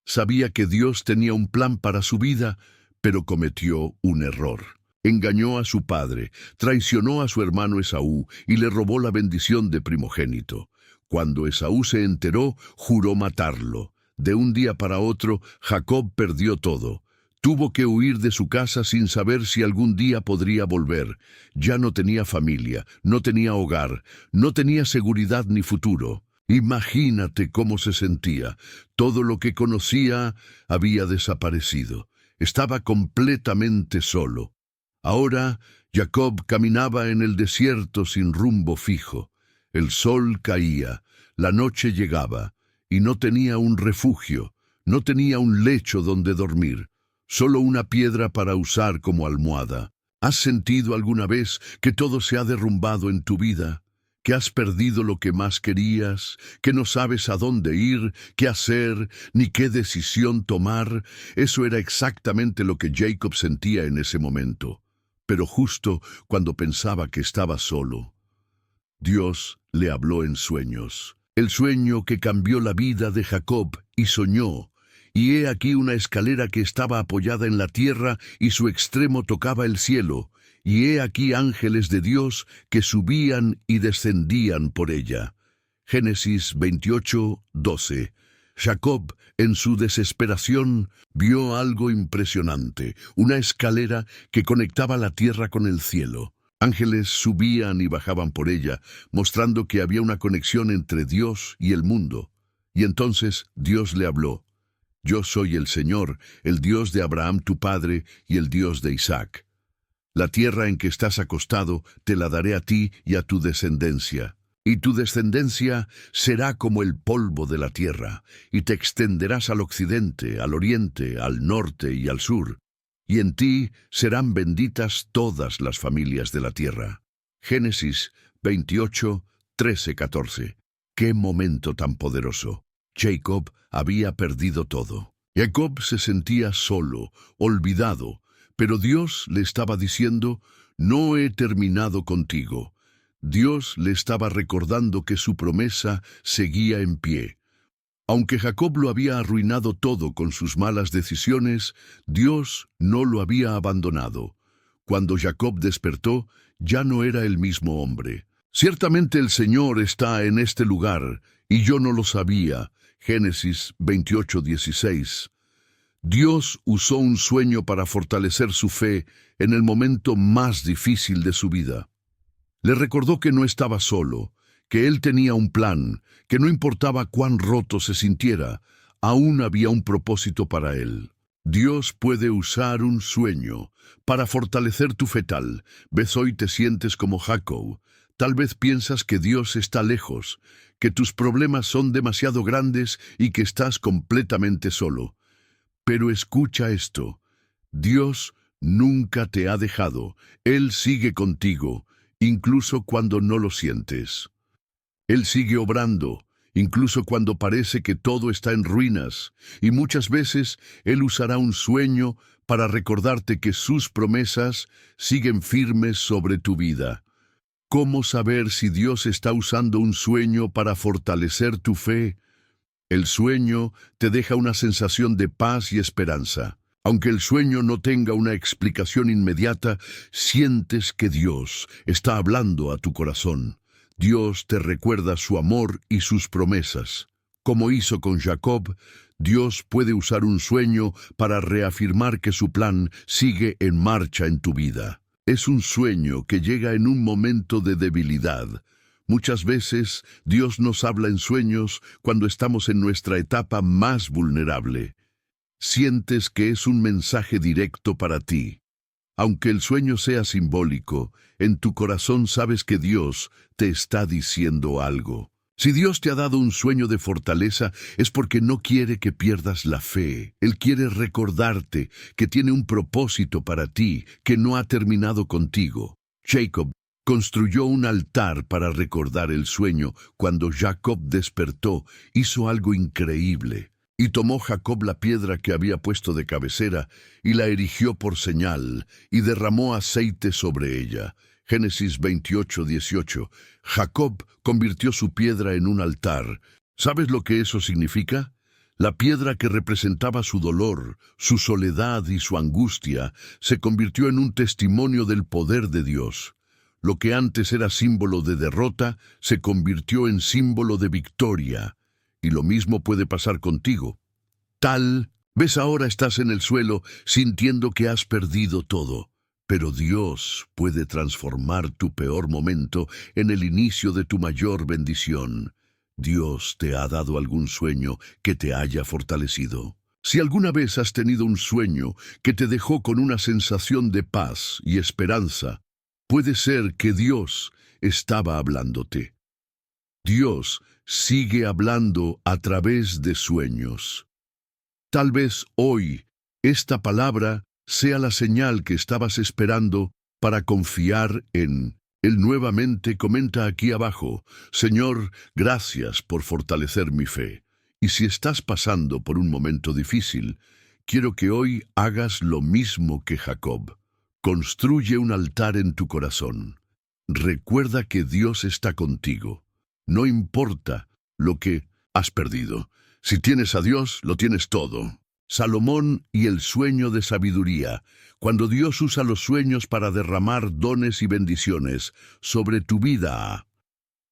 Sabía que Dios tenía un plan para su vida, pero cometió un error. Engañó a su padre, traicionó a su hermano Esaú y le robó la bendición de primogénito. Cuando Esaú se enteró, juró matarlo. De un día para otro, Jacob perdió todo. Tuvo que huir de su casa sin saber si algún día podría volver. Ya no tenía familia, no tenía hogar, no tenía seguridad ni futuro. Imagínate cómo se sentía. Todo lo que conocía había desaparecido. Estaba completamente solo. Ahora, Jacob caminaba en el desierto sin rumbo fijo. El sol caía, la noche llegaba, y no tenía un refugio, no tenía un lecho donde dormir, solo una piedra para usar como almohada. ¿Has sentido alguna vez que todo se ha derrumbado en tu vida? ¿Que has perdido lo que más querías? ¿Que no sabes a dónde ir, qué hacer, ni qué decisión tomar? Eso era exactamente lo que Jacob sentía en ese momento. Pero justo cuando pensaba que estaba solo, Dios le habló en sueños. El sueño que cambió la vida de Jacob, y soñó. Y he aquí una escalera que estaba apoyada en la tierra y su extremo tocaba el cielo. Y he aquí ángeles de Dios que subían y descendían por ella. Génesis 28:12. Jacob, en su desesperación, vio algo impresionante, una escalera que conectaba la tierra con el cielo. Ángeles subían y bajaban por ella, mostrando que había una conexión entre Dios y el mundo. Y entonces Dios le habló: Yo soy el Señor, el Dios de Abraham tu padre y el Dios de Isaac. La tierra en que estás acostado te la daré a ti y a tu descendencia. Y tu descendencia será como el polvo de la tierra, y te extenderás al occidente, al oriente, al norte y al sur. Y en ti serán benditas todas las familias de la tierra. Génesis 28:13-14. ¡Qué momento tan poderoso! Jacob había perdido todo. Jacob se sentía solo, olvidado, pero Dios le estaba diciendo: No he terminado contigo. Dios le estaba recordando que su promesa seguía en pie. Aunque Jacob lo había arruinado todo con sus malas decisiones, Dios no lo había abandonado. Cuando Jacob despertó, ya no era el mismo hombre. Ciertamente el Señor está en este lugar, y yo no lo sabía. Génesis 28:16. Dios usó un sueño para fortalecer su fe en el momento más difícil de su vida. Le recordó que no estaba solo, que él tenía un plan, que no importaba cuán roto se sintiera, aún había un propósito para él. Dios puede usar un sueño para fortalecer tu fe. Tal vez hoy te sientes como Jacob. Tal vez piensas que Dios está lejos, que tus problemas son demasiado grandes y que estás completamente solo. Pero escucha esto: Dios nunca te ha dejado. Él sigue contigo, incluso cuando no lo sientes. Él sigue obrando, incluso cuando parece que todo está en ruinas, y muchas veces Él usará un sueño para recordarte que sus promesas siguen firmes sobre tu vida. ¿Cómo saber si Dios está usando un sueño para fortalecer tu fe? El sueño te deja una sensación de paz y esperanza. Aunque el sueño no tenga una explicación inmediata, sientes que Dios está hablando a tu corazón. Dios te recuerda su amor y sus promesas. Como hizo con Jacob, Dios puede usar un sueño para reafirmar que su plan sigue en marcha en tu vida. Es un sueño que llega en un momento de debilidad. Muchas veces Dios nos habla en sueños cuando estamos en nuestra etapa más vulnerable. Sientes que es un mensaje directo para ti. Aunque el sueño sea simbólico, en tu corazón sabes que Dios te está diciendo algo. Si Dios te ha dado un sueño de fortaleza, es porque no quiere que pierdas la fe. Él quiere recordarte que tiene un propósito para ti, que no ha terminado contigo. Jacob construyó un altar para recordar el sueño. Cuando Jacob despertó, hizo algo increíble. Y tomó Jacob la piedra que había puesto de cabecera, y la erigió por señal, y derramó aceite sobre ella. Génesis 28:18. Jacob convirtió su piedra en un altar. ¿Sabes lo que eso significa? La piedra que representaba su dolor, su soledad y su angustia, se convirtió en un testimonio del poder de Dios. Lo que antes era símbolo de derrota, se convirtió en símbolo de victoria. Y lo mismo puede pasar contigo. Tal vez ahora estás en el suelo sintiendo que has perdido todo, pero Dios puede transformar tu peor momento en el inicio de tu mayor bendición. Dios te ha dado algún sueño que te haya fortalecido. Si alguna vez has tenido un sueño que te dejó con una sensación de paz y esperanza, puede ser que Dios estaba hablándote. Dios sigue hablando a través de sueños. Tal vez hoy esta palabra sea la señal que estabas esperando para confiar en Él nuevamente comenta aquí abajo: Señor, gracias por fortalecer mi fe. Y si estás pasando por un momento difícil, quiero que hoy hagas lo mismo que Jacob. Construye un altar en tu corazón. Recuerda que Dios está contigo. No importa lo que has perdido. Si tienes a Dios, lo tienes todo. Salomón y el sueño de sabiduría. Cuando Dios usa los sueños para derramar dones y bendiciones sobre tu vida. A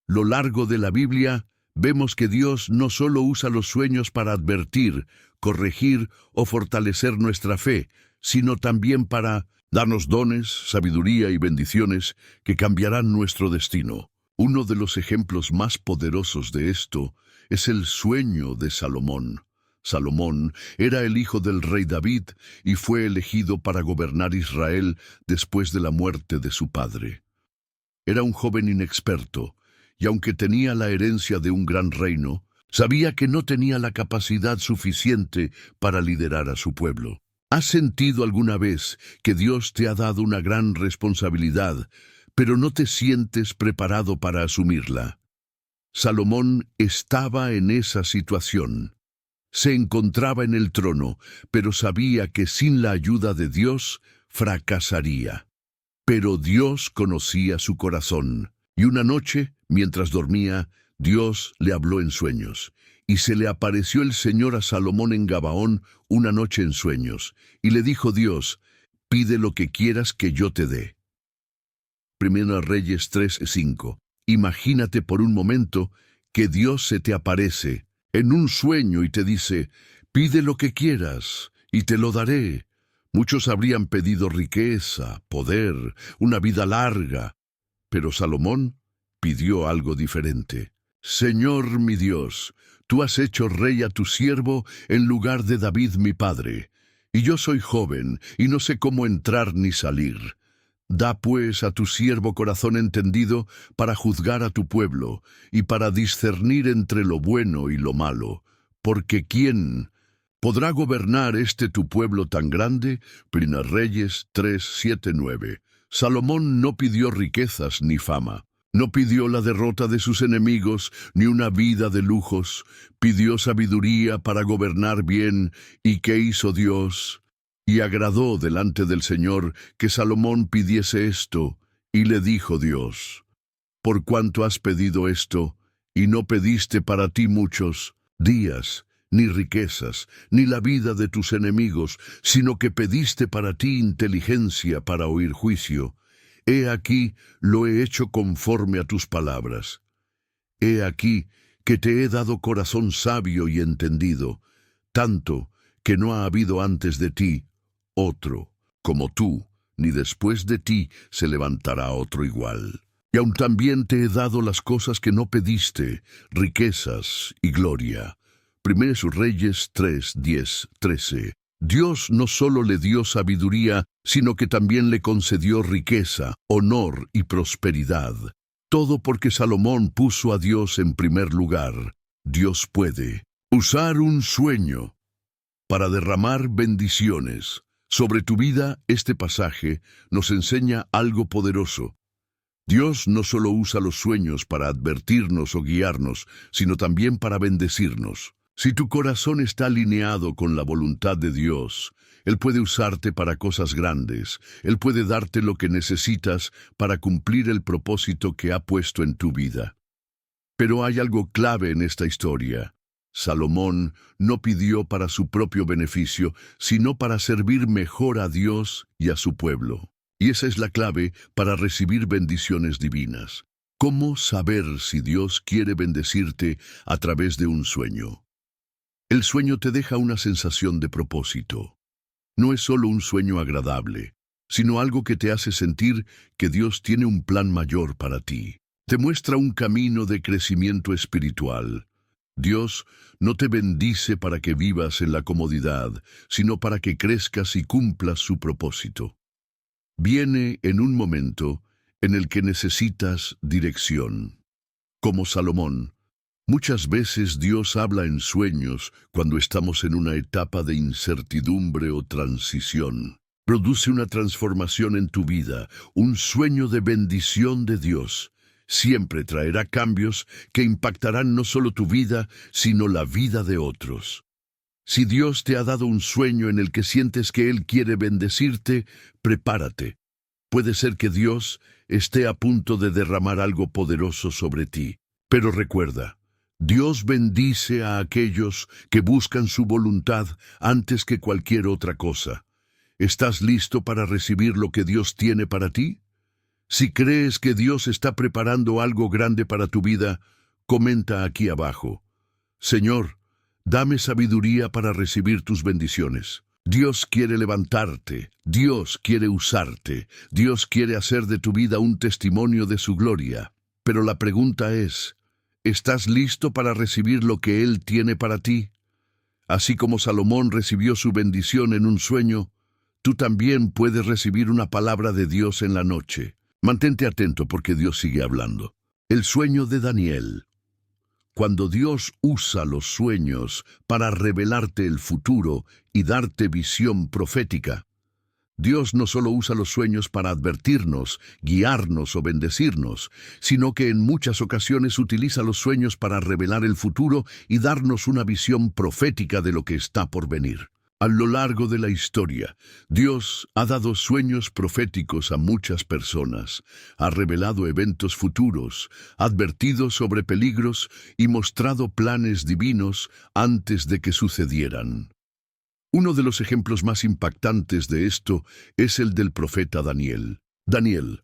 lo largo de la Biblia, vemos que Dios no solo usa los sueños para advertir, corregir o fortalecer nuestra fe, sino también para darnos dones, sabiduría y bendiciones que cambiarán nuestro destino. Uno de los ejemplos más poderosos de esto es el sueño de Salomón. Salomón era el hijo del rey David y fue elegido para gobernar Israel después de la muerte de su padre. Era un joven inexperto, y aunque tenía la herencia de un gran reino, sabía que no tenía la capacidad suficiente para liderar a su pueblo. ¿Has sentido alguna vez que Dios te ha dado una gran responsabilidad, pero no te sientes preparado para asumirla? Salomón estaba en esa situación. Se encontraba en el trono, pero sabía que sin la ayuda de Dios fracasaría. Pero Dios conocía su corazón, y una noche, mientras dormía, Dios le habló en sueños, y se le apareció el Señor a Salomón en Gabaón una noche en sueños, y le dijo Dios: pide lo que quieras que yo te dé. Primera Reyes 3:5. Imagínate por un momento que Dios se te aparece en un sueño y te dice: pide lo que quieras y te lo daré. Muchos habrían pedido riqueza, poder, una vida larga, pero Salomón pidió algo diferente. Señor mi Dios, tú has hecho rey a tu siervo en lugar de David mi padre, y yo soy joven y no sé cómo entrar ni salir. Da pues a tu siervo corazón entendido para juzgar a tu pueblo y para discernir entre lo bueno y lo malo, porque ¿quién podrá gobernar este tu pueblo tan grande? Primera Reyes 3:7-9. Salomón no pidió riquezas ni fama. No pidió la derrota de sus enemigos, ni una vida de lujos. Pidió sabiduría para gobernar bien. ¿Y qué hizo Dios? Y agradó delante del Señor que Salomón pidiese esto. Y le dijo Dios: por cuanto has pedido esto, y no pediste para ti muchos días, ni riquezas, ni la vida de tus enemigos, sino que pediste para ti inteligencia para oír juicio. He aquí, lo he hecho conforme a tus palabras. He aquí, que te he dado corazón sabio y entendido, tanto que no ha habido antes de ti otro como tú, ni después de ti se levantará otro igual. Y aun también te he dado las cosas que no pediste, riquezas y gloria. Primera Reyes 3:10-13. Dios no solo le dio sabiduría, sino que también le concedió riqueza, honor y prosperidad. Todo porque Salomón puso a Dios en primer lugar. Dios puede usar un sueño para derramar bendiciones sobre tu vida. Este pasaje nos enseña algo poderoso. Dios no solo usa los sueños para advertirnos o guiarnos, sino también para bendecirnos. Si tu corazón está alineado con la voluntad de Dios, Él puede usarte para cosas grandes. Él puede darte lo que necesitas para cumplir el propósito que ha puesto en tu vida. Pero hay algo clave en esta historia. Salomón no pidió para su propio beneficio, sino para servir mejor a Dios y a su pueblo. Y esa es la clave para recibir bendiciones divinas. ¿Cómo saber si Dios quiere bendecirte a través de un sueño? El sueño te deja una sensación de propósito. No es solo un sueño agradable, sino algo que te hace sentir que Dios tiene un plan mayor para ti. Te muestra un camino de crecimiento espiritual. Dios no te bendice para que vivas en la comodidad, sino para que crezcas y cumplas su propósito. Viene en un momento en el que necesitas dirección. Como Salomón, muchas veces Dios habla en sueños cuando estamos en una etapa de incertidumbre o transición. produce una transformación en tu vida. Un sueño de bendición de Dios siempre traerá cambios que impactarán no solo tu vida, sino la vida de otros. Si Dios te ha dado un sueño en el que sientes que Él quiere bendecirte, prepárate. Puede ser que Dios esté a punto de derramar algo poderoso sobre ti. Pero recuerda, Dios bendice a aquellos que buscan su voluntad antes que cualquier otra cosa. ¿Estás listo para recibir lo que Dios tiene para ti? Si crees que Dios está preparando algo grande para tu vida, comenta aquí abajo: Señor, dame sabiduría para recibir tus bendiciones. Dios quiere levantarte, Dios quiere usarte, Dios quiere hacer de tu vida un testimonio de su gloria. Pero la pregunta es, ¿estás listo para recibir lo que Él tiene para ti? Así como Salomón recibió su bendición en un sueño, tú también puedes recibir una palabra de Dios en la noche. Mantente atento porque Dios sigue hablando. El sueño de Daniel. Cuando Dios usa los sueños para revelarte el futuro y darte visión profética, Dios no solo usa los sueños para advertirnos, guiarnos o bendecirnos, sino que en muchas ocasiones utiliza los sueños para revelar el futuro y darnos una visión profética de lo que está por venir. A lo largo de la historia, Dios ha dado sueños proféticos a muchas personas, ha revelado eventos futuros, advertido sobre peligros y mostrado planes divinos antes de que sucedieran. Uno de los ejemplos más impactantes de esto es el del profeta Daniel. Daniel,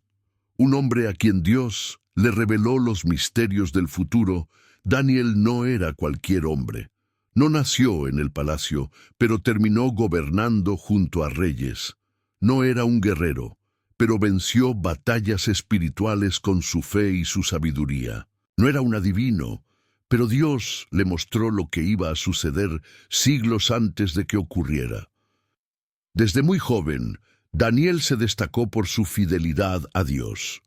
un hombre a quien Dios le reveló los misterios del futuro. Daniel no era cualquier hombre. No nació en el palacio, pero terminó gobernando junto a reyes. No era un guerrero, pero venció batallas espirituales con su fe y su sabiduría. No era un adivino, pero Dios le mostró lo que iba a suceder siglos antes de que ocurriera. Desde muy joven, Daniel se destacó por su fidelidad a Dios.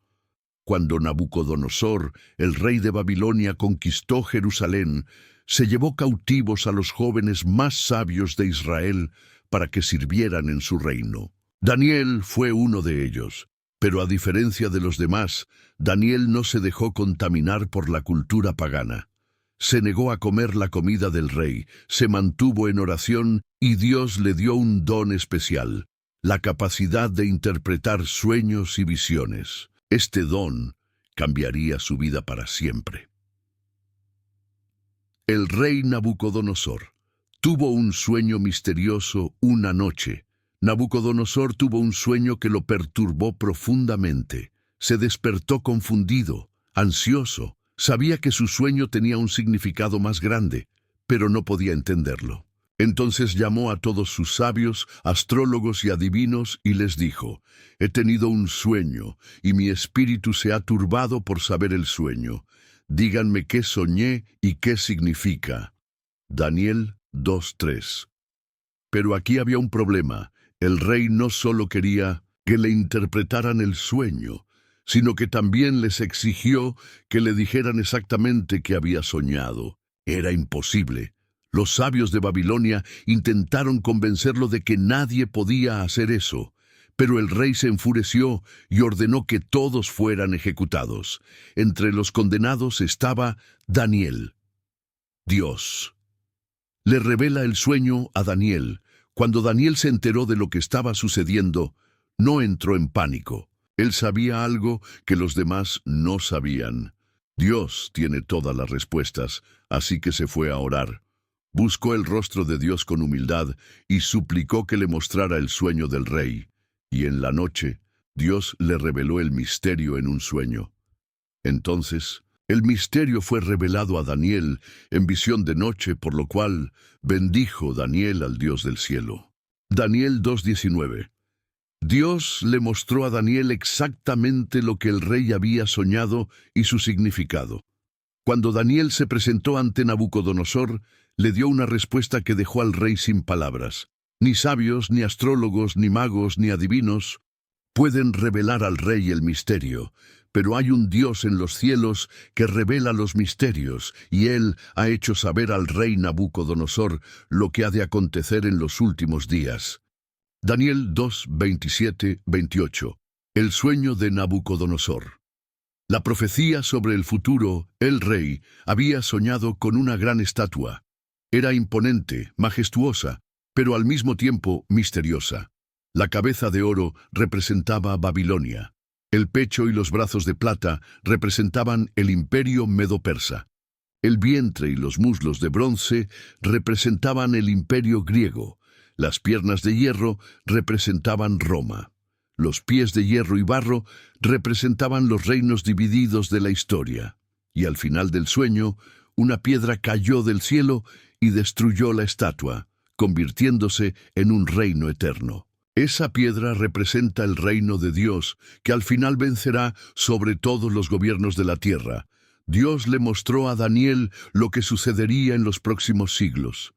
Cuando Nabucodonosor, el rey de Babilonia, conquistó Jerusalén, se llevó cautivos a los jóvenes más sabios de Israel para que sirvieran en su reino. Daniel fue uno de ellos, pero a diferencia de los demás, Daniel no se dejó contaminar por la cultura pagana. Se negó a comer la comida del rey, se mantuvo en oración y Dios le dio un don especial, la capacidad de interpretar sueños y visiones. Este don cambiaría su vida para siempre. El rey Nabucodonosor tuvo un sueño misterioso una noche. Nabucodonosor tuvo un sueño que lo perturbó profundamente. Se despertó confundido, ansioso. Sabía que su sueño tenía un significado más grande, pero no podía entenderlo. Entonces llamó a todos sus sabios, astrólogos y adivinos y les dijo: «He tenido un sueño y mi espíritu se ha turbado por saber el sueño. Díganme qué soñé y qué significa». Daniel 2:3. Pero aquí había un problema. El rey no solo quería que le interpretaran el sueño, sino que también les exigió que le dijeran exactamente qué había soñado. Era imposible. Los sabios de Babilonia intentaron convencerlo de que nadie podía hacer eso, pero el rey se enfureció y ordenó que todos fueran ejecutados. Entre los condenados estaba Daniel. Dios le revela el sueño a Daniel. Cuando Daniel se enteró de lo que estaba sucediendo, no entró en pánico. Él sabía algo que los demás no sabían. Dios tiene todas las respuestas, así que se fue a orar. Buscó el rostro de Dios con humildad y suplicó que le mostrara el sueño del rey. Y en la noche, Dios le reveló el misterio en un sueño. Entonces, el misterio fue revelado a Daniel en visión de noche, por lo cual bendijo Daniel al Dios del cielo. Daniel 2:19. Dios le mostró a Daniel exactamente lo que el rey había soñado y su significado. Cuando Daniel se presentó ante Nabucodonosor, le dio una respuesta que dejó al rey sin palabras. Ni sabios, ni astrólogos, ni magos, ni adivinos pueden revelar al rey el misterio, pero hay un Dios en los cielos que revela los misterios, y Él ha hecho saber al rey Nabucodonosor lo que ha de acontecer en los últimos días. Daniel 2, 27, 28. El sueño de Nabucodonosor. La profecía sobre el futuro, el rey, había soñado con una gran estatua. Era imponente, majestuosa, pero al mismo tiempo misteriosa. La cabeza de oro representaba Babilonia. El pecho y los brazos de plata representaban el imperio medo-persa. El vientre y los muslos de bronce representaban el imperio griego. Las piernas de hierro representaban Roma. Los pies de hierro y barro representaban los reinos divididos de la historia. Y al final del sueño, una piedra cayó del cielo y destruyó la estatua, convirtiéndose en un reino eterno. Esa piedra representa el reino de Dios, que al final vencerá sobre todos los gobiernos de la tierra. Dios le mostró a Daniel lo que sucedería en los próximos siglos.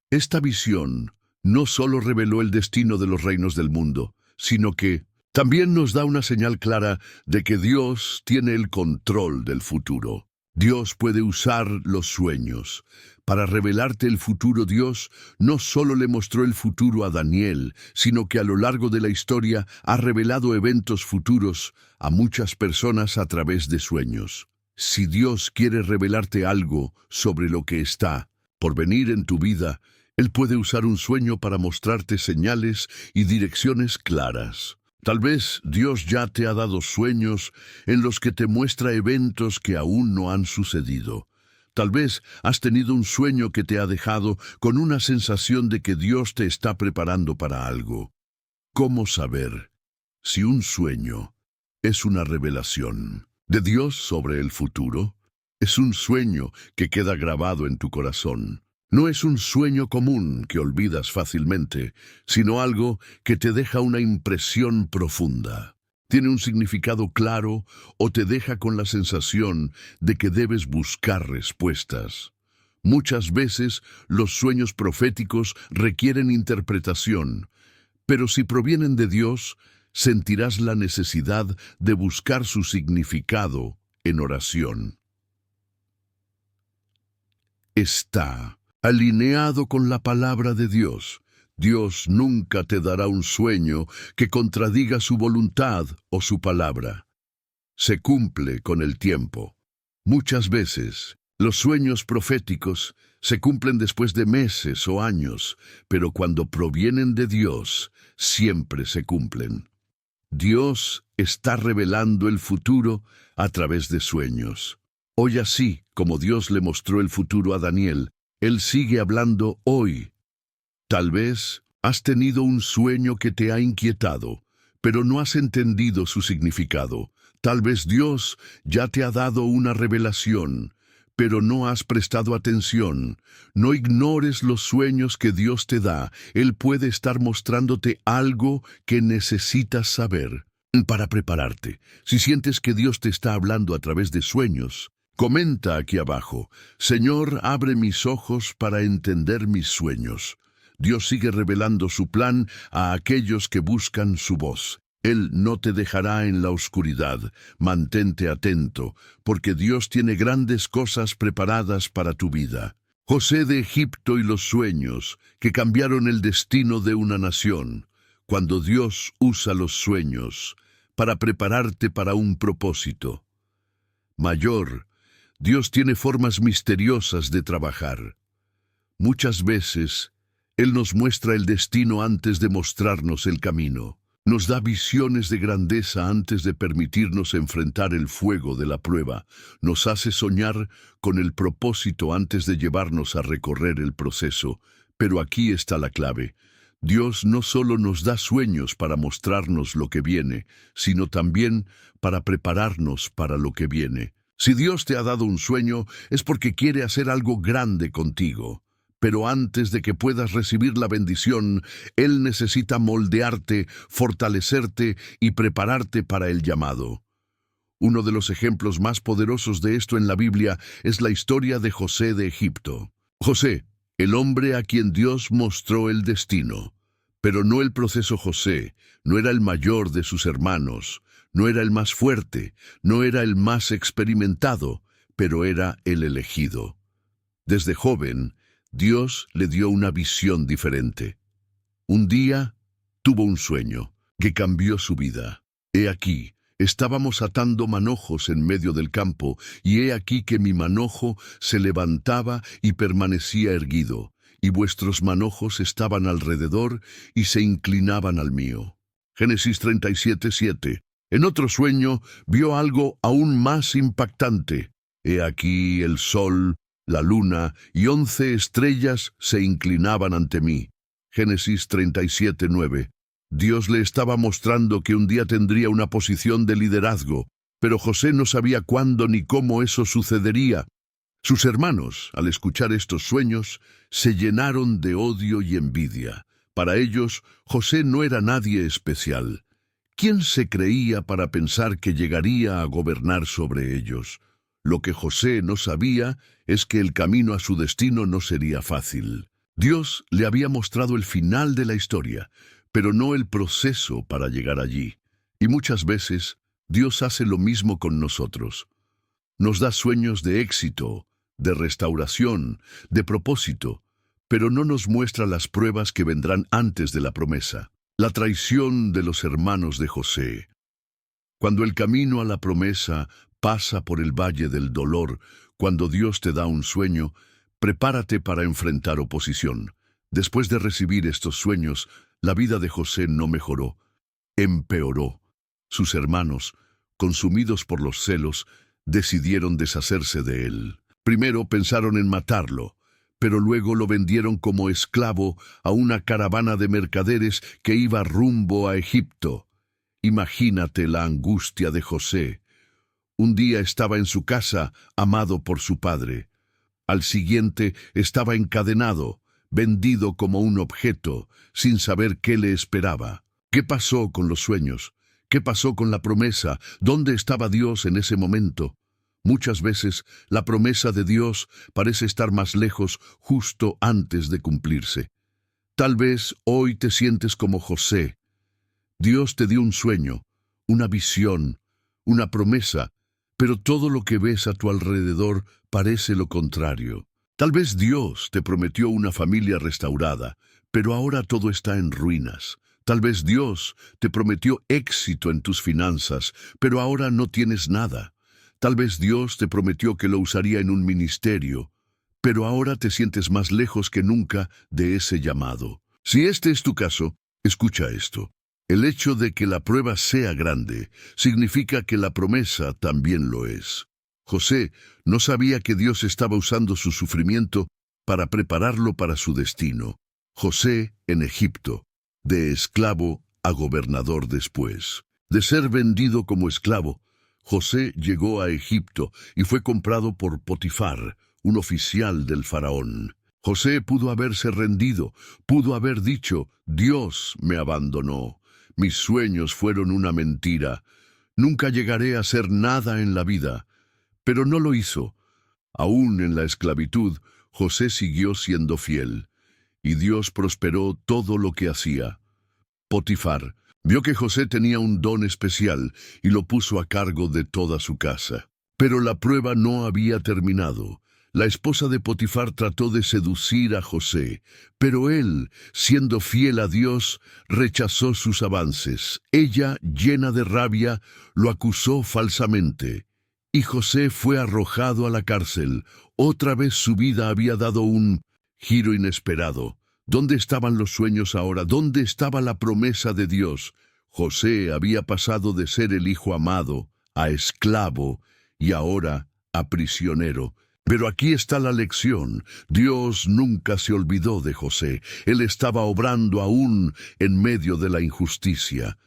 Esta visión no solo reveló el destino de los reinos del mundo, sino que también nos da una señal clara de que Dios tiene el control del futuro. Dios puede usar los sueños. Para revelarte el futuro, Dios no solo le mostró el futuro a Daniel, sino que a lo largo de la historia ha revelado eventos futuros a muchas personas a través de sueños. Si Dios quiere revelarte algo sobre lo que está por venir en tu vida, Él puede usar un sueño para mostrarte señales y direcciones claras. Tal vez Dios ya te ha dado sueños en los que te muestra eventos que aún no han sucedido. Tal vez has tenido un sueño que te ha dejado con una sensación de que Dios te está preparando para algo. ¿Cómo saber si un sueño es una revelación de Dios sobre el futuro? Es un sueño que queda grabado en tu corazón. No es un sueño común que olvidas fácilmente, sino algo que te deja una impresión profunda. Tiene un significado claro o te deja con la sensación de que debes buscar respuestas. Muchas veces los sueños proféticos requieren interpretación, pero si provienen de Dios, sentirás la necesidad de buscar su significado en oración. Está alineado con la palabra de Dios. Dios nunca te dará un sueño que contradiga su voluntad o su palabra. Se cumple con el tiempo. Muchas veces, los sueños proféticos se cumplen después de meses o años, pero cuando provienen de Dios, siempre se cumplen. Dios está revelando el futuro a través de sueños. Hoy, así como Dios le mostró el futuro a Daniel, Él sigue hablando hoy. Tal vez has tenido un sueño que te ha inquietado, pero no has entendido su significado. Tal vez Dios ya te ha dado una revelación, pero no has prestado atención. No ignores los sueños que Dios te da. Él puede estar mostrándote algo que necesitas saber para prepararte. Si sientes que Dios te está hablando a través de sueños, comenta aquí abajo: Señor, abre mis ojos para entender mis sueños. Dios sigue revelando su plan a aquellos que buscan su voz. Él no te dejará en la oscuridad. Mantente atento, porque Dios tiene grandes cosas preparadas para tu vida. José de Egipto y los sueños que cambiaron el destino de una nación. Cuando Dios usa los sueños para prepararte para un propósito mayor, Dios tiene formas misteriosas de trabajar. Muchas veces, Él nos muestra el destino antes de mostrarnos el camino. Nos da visiones de grandeza antes de permitirnos enfrentar el fuego de la prueba. Nos hace soñar con el propósito antes de llevarnos a recorrer el proceso. Pero aquí está la clave. Dios no solo nos da sueños para mostrarnos lo que viene, sino también para prepararnos para lo que viene. Si Dios te ha dado un sueño, es porque quiere hacer algo grande contigo. Pero antes de que puedas recibir la bendición, Él necesita moldearte, fortalecerte y prepararte para el llamado. Uno de los ejemplos más poderosos de esto en la Biblia es la historia de José de Egipto. José, el hombre a quien Dios mostró el destino. Pero no el proceso. José no era el mayor de sus hermanos, no era el más fuerte, no era el más experimentado, pero era el elegido. Desde joven, Dios le dio una visión diferente. Un día, tuvo un sueño que cambió su vida. He aquí, estábamos atando manojos en medio del campo, y he aquí que mi manojo se levantaba y permanecía erguido, y vuestros manojos estaban alrededor y se inclinaban al mío. Génesis 37:7. En otro sueño vio algo aún más impactante. He aquí el sol, la luna y 11 estrellas se inclinaban ante mí. Génesis 37:9. Dios le estaba mostrando que un día tendría una posición de liderazgo, pero José no sabía cuándo ni cómo eso sucedería. Sus hermanos, al escuchar estos sueños, se llenaron de odio y envidia. Para ellos, José no era nadie especial. ¿Quién se creía para pensar que llegaría a gobernar sobre ellos? Lo que José no sabía es que el camino a su destino no sería fácil. Dios le había mostrado el final de la historia, pero no el proceso para llegar allí. Y muchas veces, Dios hace lo mismo con nosotros. Nos da sueños de éxito, de restauración, de propósito, pero no nos muestra las pruebas que vendrán antes de la promesa. La traición de los hermanos de José. Cuando el camino a la promesa pasa por el valle del dolor, cuando Dios te da un sueño, prepárate para enfrentar oposición. Después de recibir estos sueños, la vida de José no mejoró, empeoró. Sus hermanos, consumidos por los celos, decidieron deshacerse de él. Primero pensaron en matarlo, pero luego lo vendieron como esclavo a una caravana de mercaderes que iba rumbo a Egipto. Imagínate la angustia de José. Un día estaba en su casa, amado por su padre. Al siguiente estaba encadenado, vendido como un objeto, sin saber qué le esperaba. ¿Qué pasó con los sueños? ¿Qué pasó con la promesa? ¿Dónde estaba Dios en ese momento? Muchas veces la promesa de Dios parece estar más lejos justo antes de cumplirse. Tal vez hoy te sientes como José. Dios te dio un sueño, una visión, una promesa, pero todo lo que ves a tu alrededor parece lo contrario. Tal vez Dios te prometió una familia restaurada, pero ahora todo está en ruinas. Tal vez Dios te prometió éxito en tus finanzas, pero ahora no tienes nada. Tal vez Dios te prometió que lo usaría en un ministerio, pero ahora te sientes más lejos que nunca de ese llamado. Si este es tu caso, escucha esto. El hecho de que la prueba sea grande significa que la promesa también lo es. José no sabía que Dios estaba usando su sufrimiento para prepararlo para su destino. José en Egipto, de esclavo a gobernador después. De ser vendido como esclavo, José llegó a Egipto y fue comprado por Potifar, un oficial del faraón. José pudo haberse rendido, pudo haber dicho, Dios me abandonó, mis sueños fueron una mentira, nunca llegaré a ser nada en la vida. Pero no lo hizo. Aún en la esclavitud, José siguió siendo fiel, y Dios prosperó todo lo que hacía. Potifar vio que José tenía un don especial y lo puso a cargo de toda su casa. Pero la prueba no había terminado. La esposa de Potifar trató de seducir a José, pero él, siendo fiel a Dios, rechazó sus avances. Ella, llena de rabia, lo acusó falsamente. Y José fue arrojado a la cárcel. Otra vez su vida había dado un giro inesperado. ¿Dónde estaban los sueños ahora? ¿Dónde estaba la promesa de Dios? José había pasado de ser el hijo amado a esclavo y ahora a prisionero. Pero aquí está la lección. Dios nunca se olvidó de José. Él estaba obrando aún en medio de la injusticia.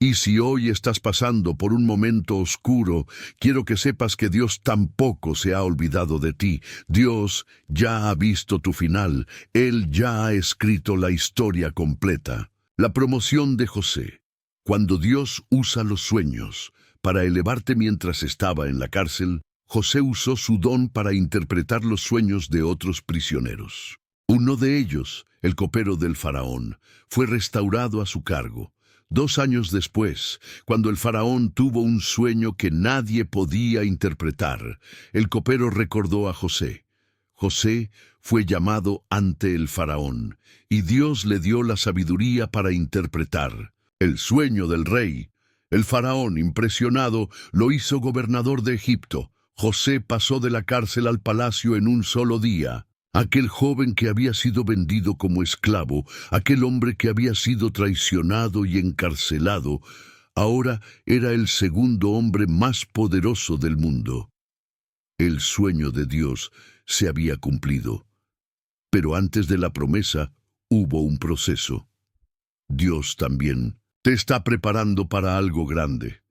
Y si hoy estás pasando por un momento oscuro, quiero que sepas que Dios tampoco se ha olvidado de ti. Dios ya ha visto tu final. Él ya ha escrito la historia completa. La promoción de José. Cuando Dios usa los sueños para elevarte mientras estaba en la cárcel, José usó su don para interpretar los sueños de otros prisioneros. Uno de ellos, el copero del faraón, fue restaurado a su cargo. 2 años después, cuando el faraón tuvo un sueño que nadie podía interpretar, el copero recordó a José. José fue llamado ante el faraón, y Dios le dio la sabiduría para interpretar el sueño del rey. El faraón, impresionado, lo hizo gobernador de Egipto. José pasó de la cárcel al palacio en un solo día. Aquel joven que había sido vendido como esclavo, aquel hombre que había sido traicionado y encarcelado, ahora era el segundo hombre más poderoso del mundo. El sueño de Dios se había cumplido. Pero antes de la promesa hubo un proceso. Dios también te está preparando para algo grande.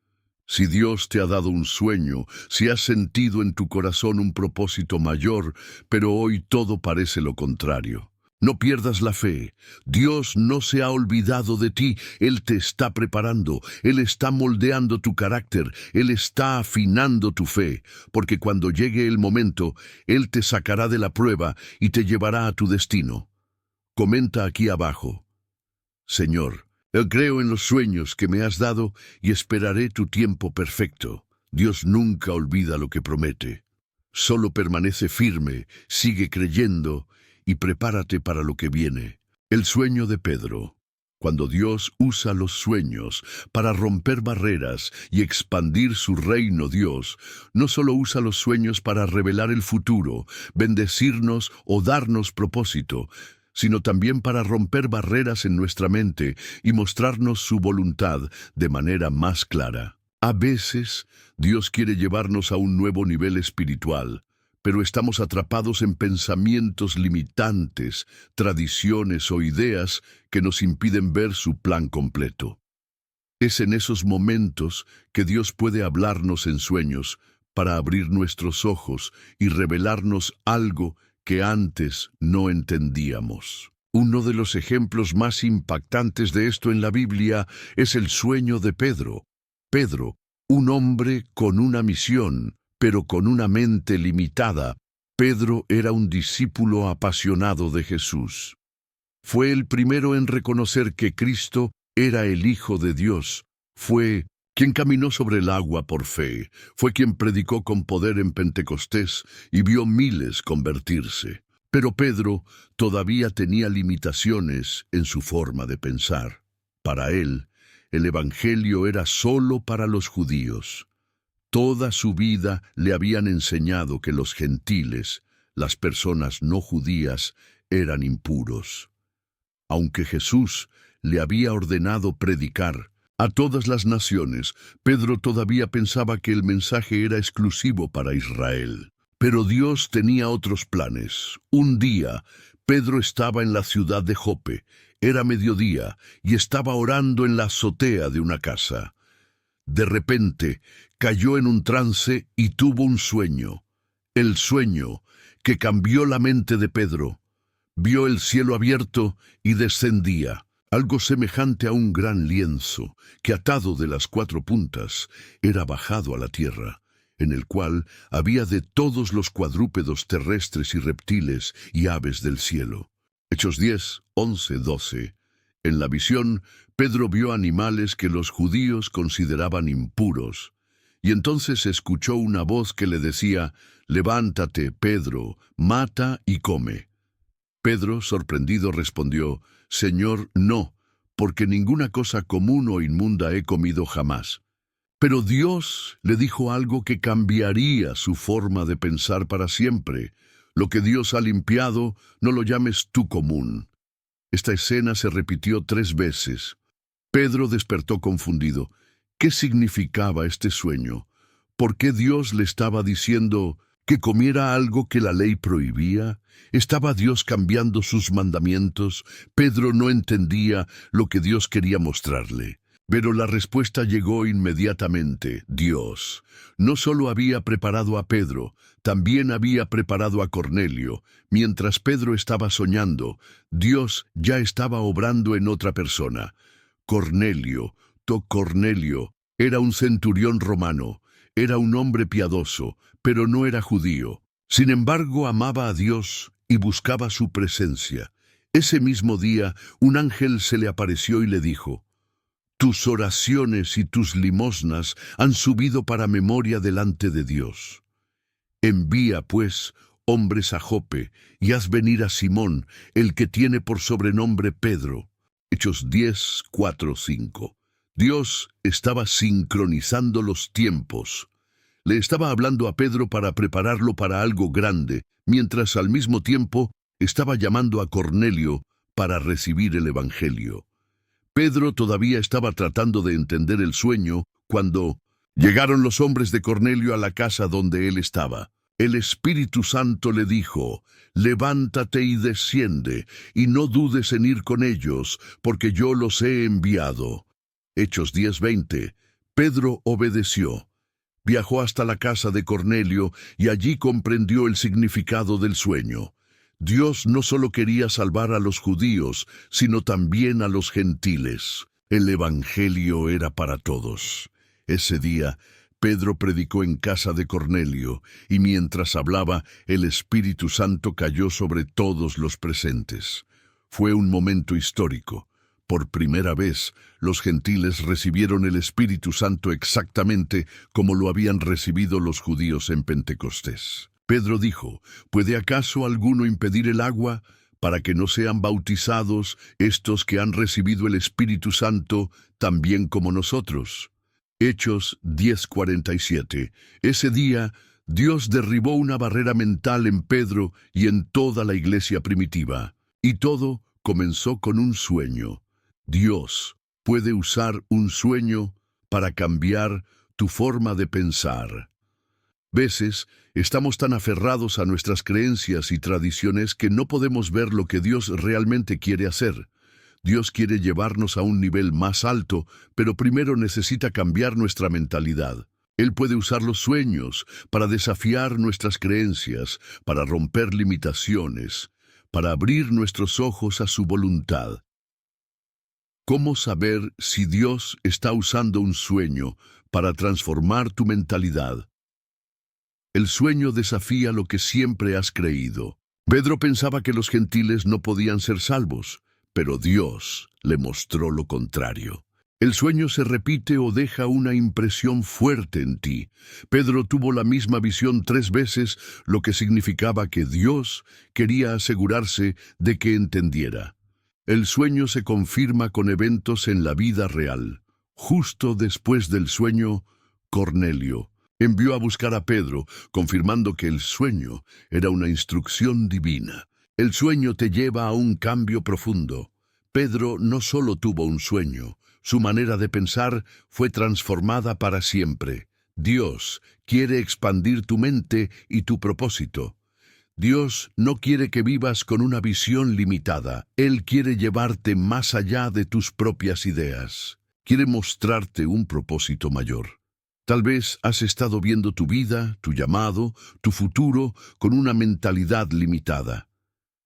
Si Dios te ha dado un sueño, si has sentido en tu corazón un propósito mayor, pero hoy todo parece lo contrario, no pierdas la fe. Dios no se ha olvidado de ti. Él te está preparando. Él está moldeando tu carácter. Él está afinando tu fe, porque cuando llegue el momento, Él te sacará de la prueba y te llevará a tu destino. Comenta aquí abajo: Señor, yo creo en los sueños que me has dado y esperaré tu tiempo perfecto. Dios nunca olvida lo que promete. Solo permanece firme, sigue creyendo y prepárate para lo que viene. El sueño de Pedro. Cuando Dios usa los sueños para romper barreras y expandir su reino, Dios no solo usa los sueños para revelar el futuro, bendecirnos o darnos propósito, sino también para romper barreras en nuestra mente y mostrarnos su voluntad de manera más clara. A veces, Dios quiere llevarnos a un nuevo nivel espiritual, pero estamos atrapados en pensamientos limitantes, tradiciones o ideas que nos impiden ver su plan completo. Es en esos momentos que Dios puede hablarnos en sueños para abrir nuestros ojos y revelarnos algo que antes no entendíamos. Uno de los ejemplos más impactantes de esto en la Biblia es el sueño de Pedro. Pedro, un hombre con una misión, pero con una mente limitada. Pedro era un discípulo apasionado de Jesús. Fue el primero en reconocer que Cristo era el Hijo de Dios. Fue quien caminó sobre el agua por fe. Fue quien predicó con poder en Pentecostés y vio miles convertirse. Pero Pedro todavía tenía limitaciones en su forma de pensar. Para él, el Evangelio era solo para los judíos. Toda su vida le habían enseñado que los gentiles, las personas no judías, eran impuros. Aunque Jesús le había ordenado predicar a todas las naciones, Pedro todavía pensaba que el mensaje era exclusivo para Israel. Pero Dios tenía otros planes. Un día, Pedro estaba en la ciudad de Jope. Era mediodía y estaba orando en la azotea de una casa. De repente, cayó en un trance y tuvo un sueño. El sueño que cambió la mente de Pedro. Vio el cielo abierto y descendía, algo semejante a un gran lienzo, que atado de las 4 puntas, era bajado a la tierra, en el cual había de todos los cuadrúpedos terrestres y reptiles y aves del cielo. Hechos 10, 11, 12. En la visión, Pedro vio animales que los judíos consideraban impuros, y entonces escuchó una voz que le decía: «Levántate, Pedro, mata y come». Pedro, sorprendido, respondió: «Señor, no, porque ninguna cosa común o inmunda he comido jamás». Pero Dios le dijo algo que cambiaría su forma de pensar para siempre. Lo que Dios ha limpiado, no lo llames tú común. Esta escena se repitió 3 veces. Pedro despertó confundido. ¿Qué significaba este sueño? ¿Por qué Dios le estaba diciendo que comiera algo que la ley prohibía? ¿Estaba Dios cambiando sus mandamientos? Pedro no entendía lo que Dios quería mostrarle. Pero la respuesta llegó inmediatamente. Dios no solo había preparado a Pedro, también había preparado a Cornelio. Mientras Pedro estaba soñando, Dios ya estaba obrando en otra persona. Cornelio era un centurión romano, era un hombre piadoso, pero no era judío. Sin embargo, amaba a Dios y buscaba su presencia. Ese mismo día, un ángel se le apareció y le dijo: «Tus oraciones y tus limosnas han subido para memoria delante de Dios. Envía, pues, hombres a Jope, y haz venir a Simón, el que tiene por sobrenombre Pedro. Hechos 10, 4, 5. Dios estaba sincronizando los tiempos. Le estaba hablando a Pedro para prepararlo para algo grande, mientras al mismo tiempo estaba llamando a Cornelio para recibir el Evangelio. Pedro todavía estaba tratando de entender el sueño cuando llegaron los hombres de Cornelio a la casa donde él estaba. El Espíritu Santo le dijo: «Levántate y desciende, y no dudes en ir con ellos, porque yo los he enviado». Hechos 10:20. Pedro obedeció. Viajó hasta la casa de Cornelio y allí comprendió el significado del sueño. Dios no solo quería salvar a los judíos, sino también a los gentiles. El Evangelio era para todos. Ese día, Pedro predicó en casa de Cornelio, y mientras hablaba, el Espíritu Santo cayó sobre todos los presentes. Fue un momento histórico. Por primera vez, los gentiles recibieron el Espíritu Santo exactamente como lo habían recibido los judíos en Pentecostés. Pedro dijo: ¿Puede acaso alguno impedir el agua para que no sean bautizados estos que han recibido el Espíritu Santo también como nosotros? Hechos 10:47. Ese día, Dios derribó una barrera mental en Pedro y en toda la iglesia primitiva. Y todo comenzó con un sueño. Dios puede usar un sueño para cambiar tu forma de pensar. Veces estamos tan aferrados a nuestras creencias y tradiciones que no podemos ver lo que Dios realmente quiere hacer. Dios quiere llevarnos a un nivel más alto, pero primero necesita cambiar nuestra mentalidad. Él puede usar los sueños para desafiar nuestras creencias, para romper limitaciones, para abrir nuestros ojos a su voluntad. ¿Cómo saber si Dios está usando un sueño para transformar tu mentalidad? El sueño desafía lo que siempre has creído. Pedro pensaba que los gentiles no podían ser salvos, pero Dios le mostró lo contrario. El sueño se repite o deja una impresión fuerte en ti. Pedro tuvo la misma visión 3 veces, lo que significaba que Dios quería asegurarse de que entendiera. El sueño se confirma con eventos en la vida real. Justo después del sueño, Cornelio envió a buscar a Pedro, confirmando que el sueño era una instrucción divina. El sueño te lleva a un cambio profundo. Pedro no solo tuvo un sueño, su manera de pensar fue transformada para siempre. Dios quiere expandir tu mente y tu propósito. Dios no quiere que vivas con una visión limitada. Él quiere llevarte más allá de tus propias ideas. Quiere mostrarte un propósito mayor. Tal vez has estado viendo tu vida, tu llamado, tu futuro con una mentalidad limitada.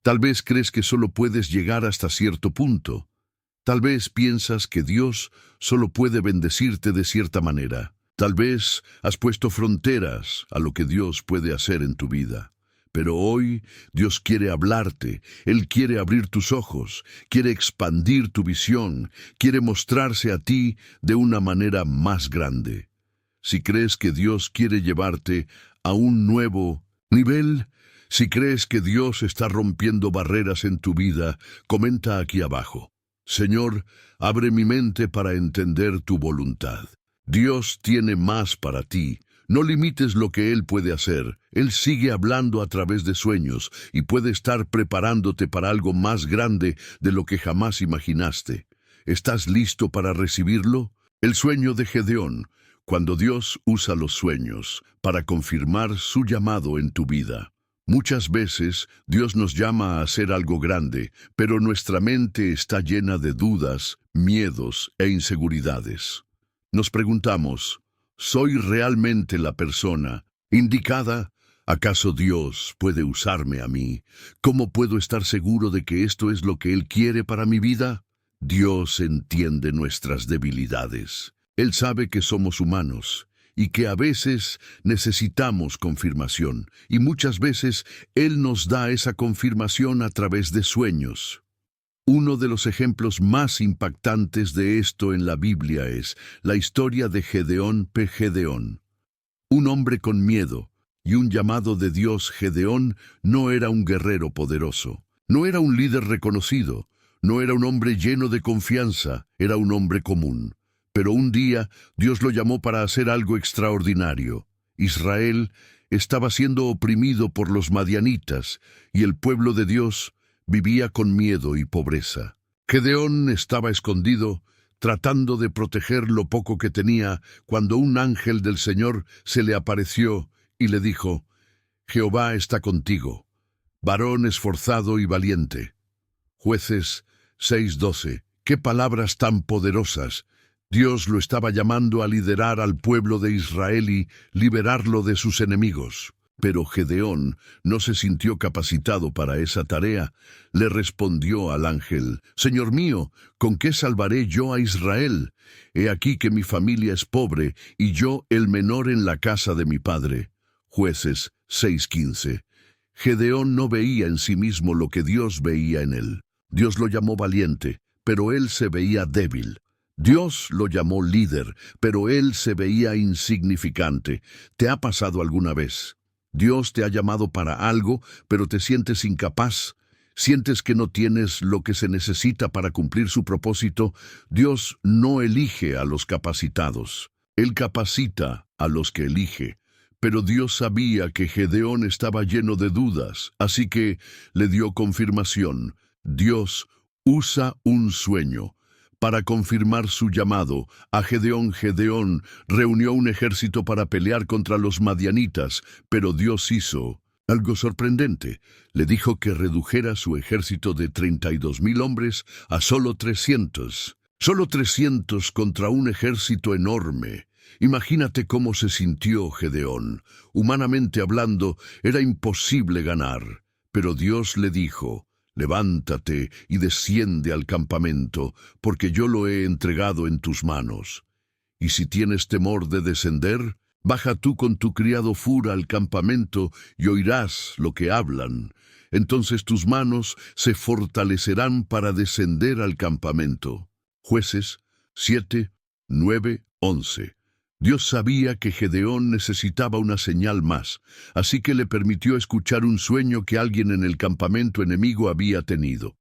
Tal vez crees que solo puedes llegar hasta cierto punto. Tal vez piensas que Dios solo puede bendecirte de cierta manera. Tal vez has puesto fronteras a lo que Dios puede hacer en tu vida. Pero hoy Dios quiere hablarte, Él quiere abrir tus ojos, quiere expandir tu visión, quiere mostrarse a ti de una manera más grande. Si crees que Dios quiere llevarte a un nuevo nivel, si crees que Dios está rompiendo barreras en tu vida, comenta aquí abajo: Señor, abre mi mente para entender tu voluntad. Dios tiene más para ti. No limites lo que Él puede hacer. Él sigue hablando a través de sueños y puede estar preparándote para algo más grande de lo que jamás imaginaste. ¿Estás listo para recibirlo? El sueño de Gedeón, cuando Dios usa los sueños para confirmar su llamado en tu vida. Muchas veces Dios nos llama a hacer algo grande, pero nuestra mente está llena de dudas, miedos e inseguridades. Nos preguntamos: ¿soy realmente la persona indicada? ¿Acaso Dios puede usarme a mí? ¿Cómo puedo estar seguro de que esto es lo que Él quiere para mi vida? Dios entiende nuestras debilidades. Él sabe que somos humanos y que a veces necesitamos confirmación, y muchas veces Él nos da esa confirmación a través de sueños. Uno de los ejemplos más impactantes de esto en la Biblia es la historia de Gedeón, un hombre con miedo, y un llamado de Dios. Gedeón no era un guerrero poderoso, no era un líder reconocido, no era un hombre lleno de confianza, era un hombre común. Pero un día Dios lo llamó para hacer algo extraordinario. Israel estaba siendo oprimido por los madianitas y el pueblo de Dios vivía con miedo y pobreza. Gedeón estaba escondido, tratando de proteger lo poco que tenía, cuando un ángel del Señor se le apareció y le dijo: Jehová está contigo, varón esforzado y valiente. Jueces 6:12. ¡Qué palabras tan poderosas! Dios lo estaba llamando a liderar al pueblo de Israel y liberarlo de sus enemigos. Pero Gedeón no se sintió capacitado para esa tarea. Le respondió al ángel: Señor mío, ¿con qué salvaré yo a Israel? He aquí que mi familia es pobre y yo el menor en la casa de mi padre. Jueces 6:15. Gedeón no veía en sí mismo lo que Dios veía en él. Dios lo llamó valiente, pero él se veía débil. Dios lo llamó líder, pero él se veía insignificante. ¿Te ha pasado alguna vez? Dios te ha llamado para algo, pero te sientes incapaz. Sientes que no tienes lo que se necesita para cumplir su propósito. Dios no elige a los capacitados. Él capacita a los que elige. Pero Dios sabía que Gedeón estaba lleno de dudas, así que le dio confirmación. Dios usa un sueño para confirmar su llamado a Gedeón. Gedeón reunió un ejército para pelear contra los madianitas, pero Dios hizo algo sorprendente. Le dijo que redujera su ejército de 32,000 hombres a solo 300. Solo 300 contra un ejército enorme. Imagínate cómo se sintió Gedeón. Humanamente hablando, era imposible ganar. Pero Dios le dijo: levántate y desciende al campamento, porque yo lo he entregado en tus manos. Y si tienes temor de descender, baja tú con tu criado Fura al campamento y oirás lo que hablan. Entonces tus manos se fortalecerán para descender al campamento. Jueces 7, 9, 11. Dios sabía que Gedeón necesitaba una señal más, así que le permitió escuchar un sueño que alguien en el campamento enemigo había tenido.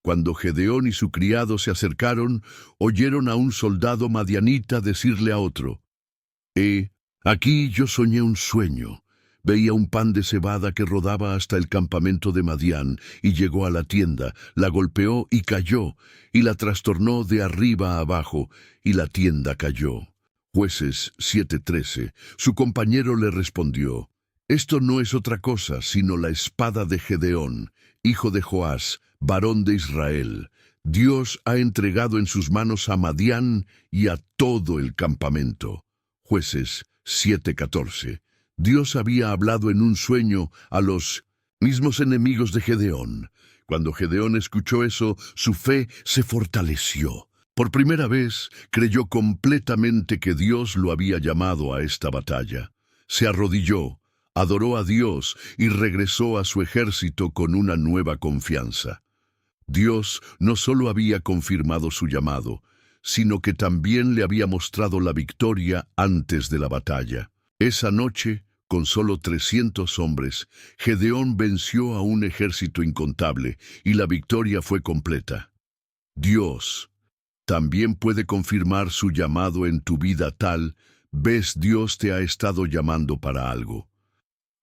Cuando Gedeón y su criado se acercaron, oyeron a un soldado madianita decirle a otro: aquí yo soñé un sueño. Veía un pan de cebada que rodaba hasta el campamento de Madián, y llegó a la tienda, la golpeó y cayó, y la trastornó de arriba a abajo, y la tienda cayó. Jueces 7:13. Su compañero le respondió: esto no es otra cosa sino la espada de Gedeón, hijo de Joás, varón de Israel. Dios ha entregado en sus manos a Madián y a todo el campamento. Jueces 7:14. Dios había hablado en un sueño a los mismos enemigos de Gedeón. Cuando Gedeón escuchó eso, su fe se fortaleció. Por primera vez, creyó completamente que Dios lo había llamado a esta batalla. Se arrodilló, adoró a Dios y regresó a su ejército con una nueva confianza. Dios no solo había confirmado su llamado, sino que también le había mostrado la victoria antes de la batalla. Esa noche, con solo 300 hombres, Gedeón venció a un ejército incontable y la victoria fue completa. Dios también puede confirmar su llamado en tu vida. Tal vez Dios te ha estado llamando para algo.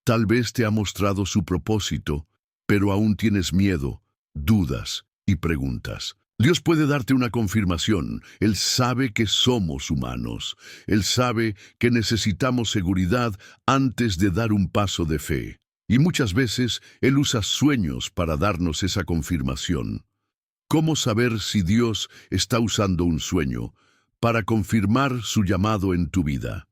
Tal vez te ha mostrado su propósito, pero aún tienes miedo, dudas y preguntas. Dios puede darte una confirmación. Él sabe que somos humanos. Él sabe que necesitamos seguridad antes de dar un paso de fe. Y muchas veces Él usa sueños para darnos esa confirmación. ¿Cómo saber si Dios está usando un sueño para confirmar su llamado en tu vida?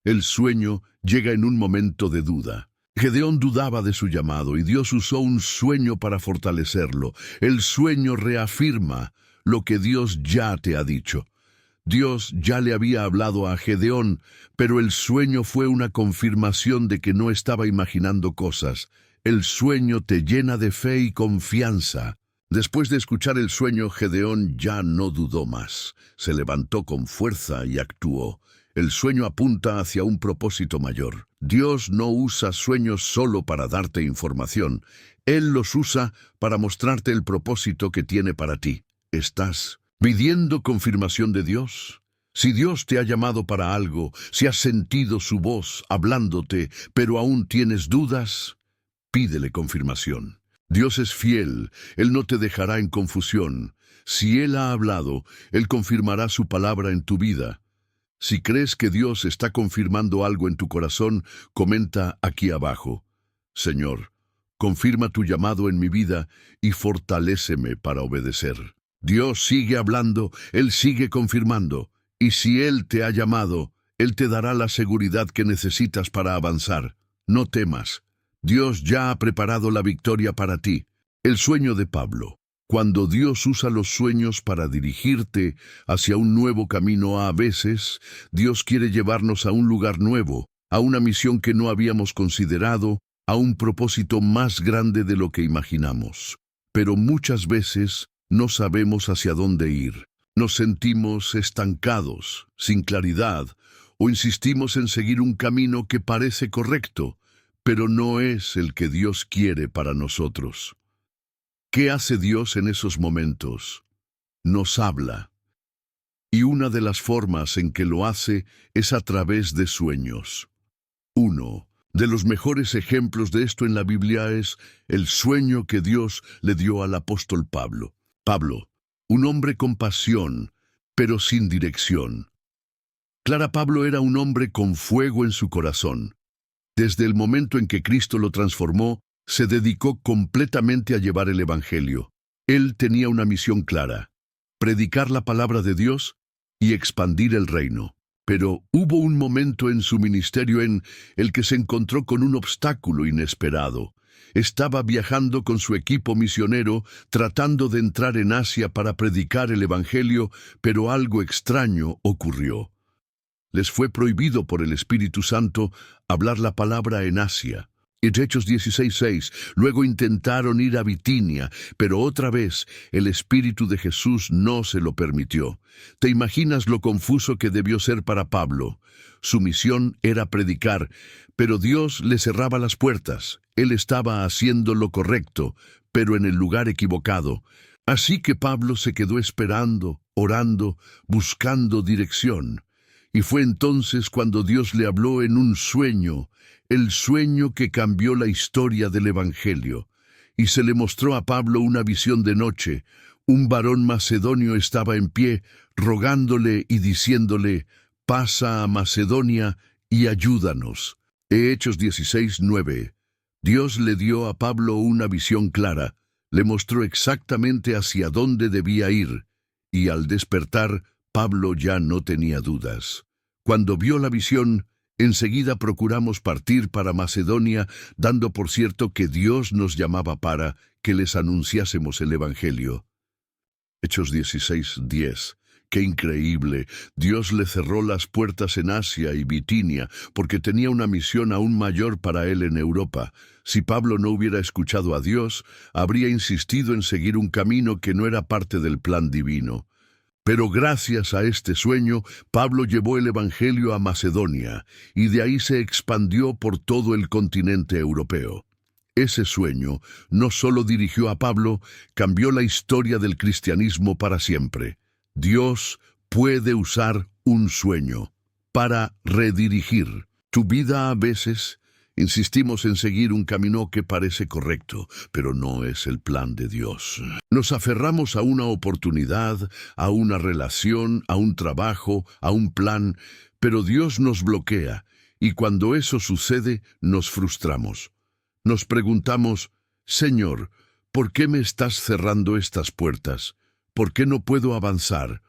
El sueño llega en un momento de duda. Gedeón dudaba de su llamado y Dios usó un sueño para fortalecerlo. El sueño reafirma lo que Dios ya te ha dicho. Dios ya le había hablado a Gedeón, pero el sueño fue una confirmación de que no estaba imaginando cosas. El sueño te llena de fe y confianza. Después de escuchar el sueño, Gedeón ya no dudó más. Se levantó con fuerza y actuó. El sueño apunta hacia un propósito mayor. Dios no usa sueños solo para darte información. Él los usa para mostrarte el propósito que tiene para ti. ¿Estás pidiendo confirmación de Dios? Si Dios te ha llamado para algo, si has sentido su voz hablándote, pero aún tienes dudas, pídele confirmación. Dios es fiel, Él no te dejará en confusión. Si Él ha hablado, Él confirmará su palabra en tu vida. Si crees que Dios está confirmando algo en tu corazón, comenta aquí abajo: Señor, confirma tu llamado en mi vida y fortaléceme para obedecer. Dios sigue hablando, Él sigue confirmando. Y si Él te ha llamado, Él te dará la seguridad que necesitas para avanzar. No temas. Dios ya ha preparado la victoria para ti. El sueño de Pablo. Cuando Dios usa los sueños para dirigirte hacia un nuevo camino, a veces Dios quiere llevarnos a un lugar nuevo, a una misión que no habíamos considerado, a un propósito más grande de lo que imaginamos. Pero muchas veces no sabemos hacia dónde ir. Nos sentimos estancados, sin claridad, o insistimos en seguir un camino que parece correcto, pero no es el que Dios quiere para nosotros. ¿Qué hace Dios en esos momentos? Nos habla. Y una de las formas en que lo hace es a través de sueños. Uno de los mejores ejemplos de esto en la Biblia es el sueño que Dios le dio al apóstol Pablo. Pablo, un hombre con pasión, pero sin dirección. Pablo era un hombre con fuego en su corazón. Desde el momento en que Cristo lo transformó, se dedicó completamente a llevar el Evangelio. Él tenía una misión clara: predicar la palabra de Dios y expandir el reino. Pero hubo un momento en su ministerio en el que se encontró con un obstáculo inesperado. Estaba viajando con su equipo misionero, tratando de entrar en Asia para predicar el Evangelio, pero algo extraño ocurrió. Les fue prohibido por el Espíritu Santo hablar la palabra en Asia. En Hechos 16:6, luego intentaron ir a Bitinia, pero otra vez el Espíritu de Jesús no se lo permitió. ¿Te imaginas lo confuso que debió ser para Pablo? Su misión era predicar, pero Dios le cerraba las puertas. Él estaba haciendo lo correcto, pero en el lugar equivocado. Así que Pablo se quedó esperando, orando, buscando dirección. Y fue entonces cuando Dios le habló en un sueño, el sueño que cambió la historia del Evangelio. Y se le mostró a Pablo una visión de noche. Un varón macedonio estaba en pie, rogándole y diciéndole: «Pasa a Macedonia y ayúdanos». Hechos 16:9. Dios le dio a Pablo una visión clara, le mostró exactamente hacia dónde debía ir, y al despertar, Pablo ya no tenía dudas. Cuando vio la visión, enseguida procuramos partir para Macedonia, dando por cierto que Dios nos llamaba para que les anunciásemos el Evangelio. Hechos 16:10. ¡Qué increíble! Dios le cerró las puertas en Asia y Bitinia porque tenía una misión aún mayor para él en Europa. Si Pablo no hubiera escuchado a Dios, habría insistido en seguir un camino que no era parte del plan divino. Pero gracias a este sueño, Pablo llevó el Evangelio a Macedonia, y de ahí se expandió por todo el continente europeo. Ese sueño no solo dirigió a Pablo, cambió la historia del cristianismo para siempre. Dios puede usar un sueño para redirigir tu vida. A veces insistimos en seguir un camino que parece correcto, pero no es el plan de Dios. Nos aferramos a una oportunidad, a una relación, a un trabajo, a un plan, pero Dios nos bloquea, y cuando eso sucede, nos frustramos. Nos preguntamos: «Señor, ¿por qué me estás cerrando estas puertas? ¿Por qué no puedo avanzar?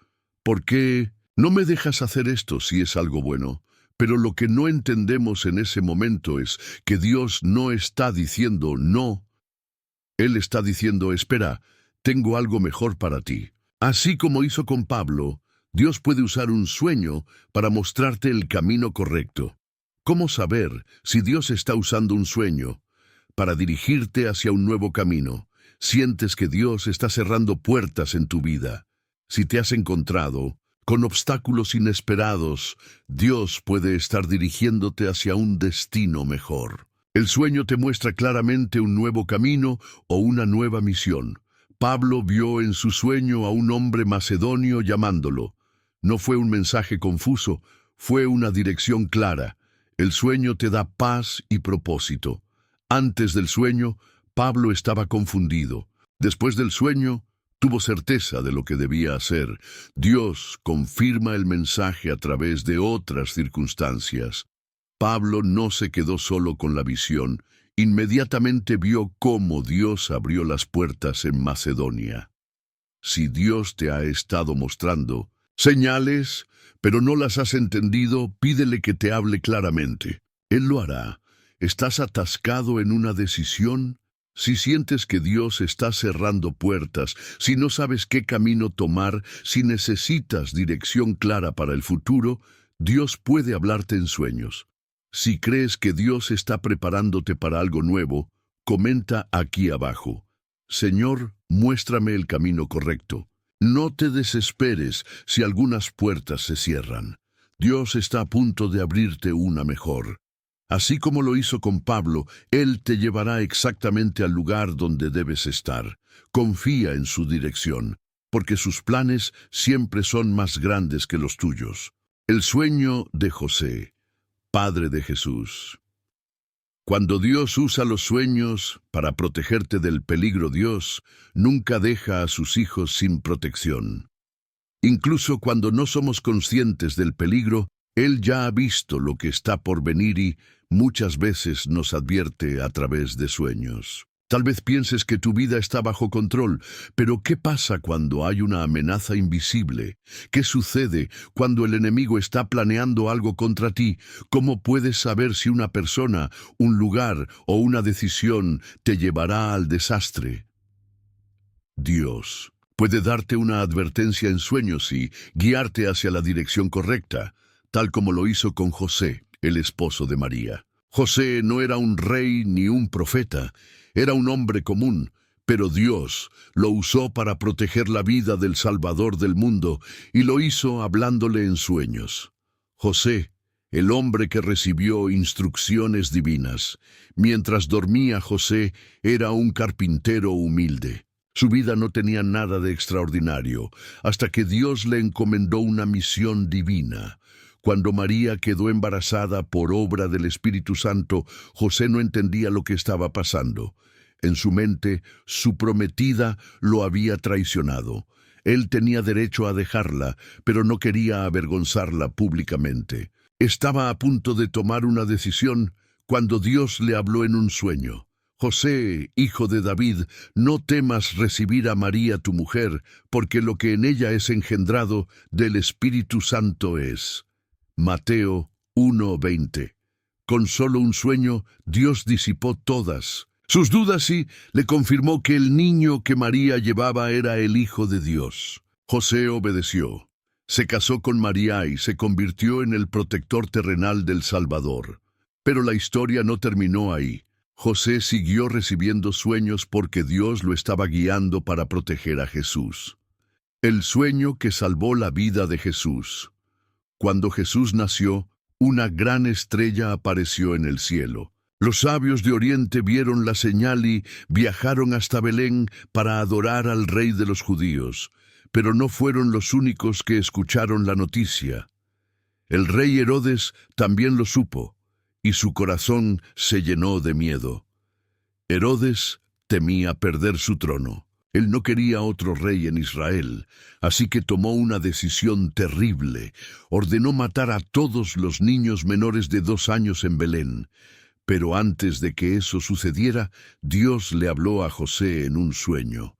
¿Por qué no me dejas hacer esto si es algo bueno?». Pero lo que no entendemos en ese momento es que Dios no está diciendo no. Él está diciendo: «Espera, tengo algo mejor para ti». Así como hizo con Pablo, Dios puede usar un sueño para mostrarte el camino correcto. ¿Cómo saber si Dios está usando un sueño para dirigirte hacia un nuevo camino? Sientes que Dios está cerrando puertas en tu vida. Si te has encontrado Con obstáculos inesperados, Dios puede estar dirigiéndote hacia un destino mejor. El sueño te muestra claramente un nuevo camino o una nueva misión. Pablo vio en su sueño a un hombre macedonio llamándolo. No fue un mensaje confuso, fue una dirección clara. El sueño te da paz y propósito. Antes del sueño, Pablo estaba confundido. Después del sueño, tuvo certeza de lo que debía hacer. Dios confirma el mensaje a través de otras circunstancias. Pablo no se quedó solo con la visión. Inmediatamente vio cómo Dios abrió las puertas en Macedonia. Si Dios te ha estado mostrando señales, pero no las has entendido, pídele que te hable claramente. Él lo hará. ¿Estás atascado en una decisión? Si sientes que Dios está cerrando puertas, si no sabes qué camino tomar, si necesitas dirección clara para el futuro, Dios puede hablarte en sueños. Si crees que Dios está preparándote para algo nuevo, comenta aquí abajo: Señor, muéstrame el camino correcto. No te desesperes si algunas puertas se cierran. Dios está a punto de abrirte una mejor. Así como lo hizo con Pablo, Él te llevará exactamente al lugar donde debes estar. Confía en su dirección, porque sus planes siempre son más grandes que los tuyos. El sueño de José, padre de Jesús. Cuando Dios usa los sueños para protegerte del peligro, Dios nunca deja a sus hijos sin protección. Incluso cuando no somos conscientes del peligro, Él ya ha visto lo que está por venir y muchas veces nos advierte a través de sueños. Tal vez pienses que tu vida está bajo control, pero ¿qué pasa cuando hay una amenaza invisible? ¿Qué sucede cuando el enemigo está planeando algo contra ti? ¿Cómo puedes saber si una persona, un lugar o una decisión te llevará al desastre? Dios puede darte una advertencia en sueños y guiarte hacia la dirección correcta, tal como lo hizo con José, el esposo de María. José no era un rey ni un profeta, era un hombre común, pero Dios lo usó para proteger la vida del Salvador del mundo y lo hizo hablándole en sueños. José, el hombre que recibió instrucciones divinas. Mientras dormía José, era un carpintero humilde. Su vida no tenía nada de extraordinario, hasta que Dios le encomendó una misión divina. Cuando María quedó embarazada por obra del Espíritu Santo, José no entendía lo que estaba pasando. En su mente, su prometida lo había traicionado. Él tenía derecho a dejarla, pero no quería avergonzarla públicamente. Estaba a punto de tomar una decisión cuando Dios le habló en un sueño. José, hijo de David, no temas recibir a María tu mujer, porque lo que en ella es engendrado del Espíritu Santo es. Mateo 1:20. Con solo un sueño, Dios disipó todas sus dudas y le confirmó que el niño que María llevaba era el Hijo de Dios. José obedeció. Se casó con María y se convirtió en el protector terrenal del Salvador. Pero la historia no terminó ahí. José siguió recibiendo sueños porque Dios lo estaba guiando para proteger a Jesús. El sueño que salvó la vida de Jesús. Cuando Jesús nació, una gran estrella apareció en el cielo. Los sabios de Oriente vieron la señal y viajaron hasta Belén para adorar al Rey de los judíos. Pero no fueron los únicos que escucharon la noticia. El rey Herodes también lo supo, y su corazón se llenó de miedo. Herodes temía perder su trono. Él no quería otro rey en Israel, así que tomó una decisión terrible. Ordenó matar a todos los niños menores de 2 años en Belén. Pero antes de que eso sucediera, Dios le habló a José en un sueño.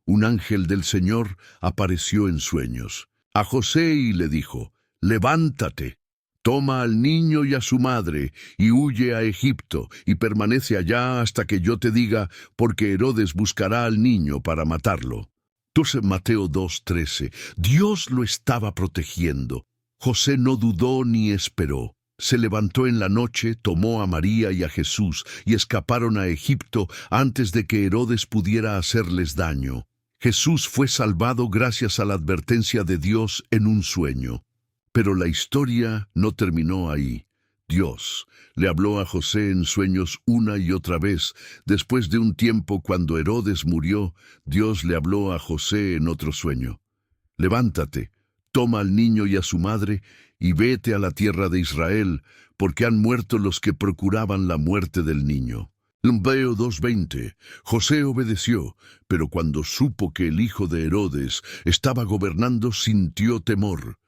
Un ángel del Señor apareció en sueños a José y le dijo: «Levántate, toma al niño y a su madre, y huye a Egipto, y permanece allá hasta que yo te diga, porque Herodes buscará al niño para matarlo». Entonces Mateo 2:13. Dios lo estaba protegiendo. José no dudó ni esperó. Se levantó en la noche, tomó a María y a Jesús, y escaparon a Egipto antes de que Herodes pudiera hacerles daño. Jesús fue salvado gracias a la advertencia de Dios en un sueño. Pero la historia no terminó ahí. Dios le habló a José en sueños una y otra vez. Después de un tiempo, cuando Herodes murió, Dios le habló a José en otro sueño. Levántate, toma al niño y a su madre, y vete a la tierra de Israel, porque han muerto los que procuraban la muerte del niño. Veo 2:20. José obedeció, pero cuando supo que el hijo de Herodes estaba gobernando, sintió temor.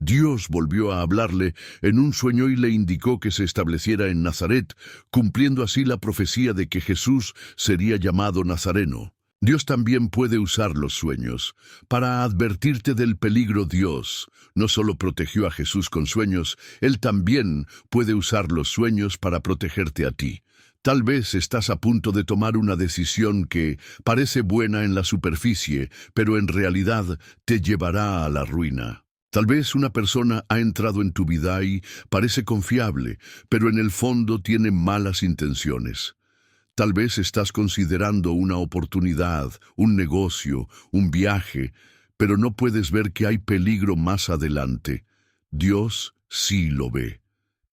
Dios volvió a hablarle en un sueño y le indicó que se estableciera en Nazaret, cumpliendo así la profecía de que Jesús sería llamado Nazareno. Dios también puede usar los sueños para advertirte del peligro. Dios no solo protegió a Jesús con sueños, Él también puede usar los sueños para protegerte a ti. Tal vez estás a punto de tomar una decisión que parece buena en la superficie, pero en realidad te llevará a la ruina. Tal vez una persona ha entrado en tu vida y parece confiable, pero en el fondo tiene malas intenciones. Tal vez estás considerando una oportunidad, un negocio, un viaje, pero no puedes ver que hay peligro más adelante. Dios sí lo ve,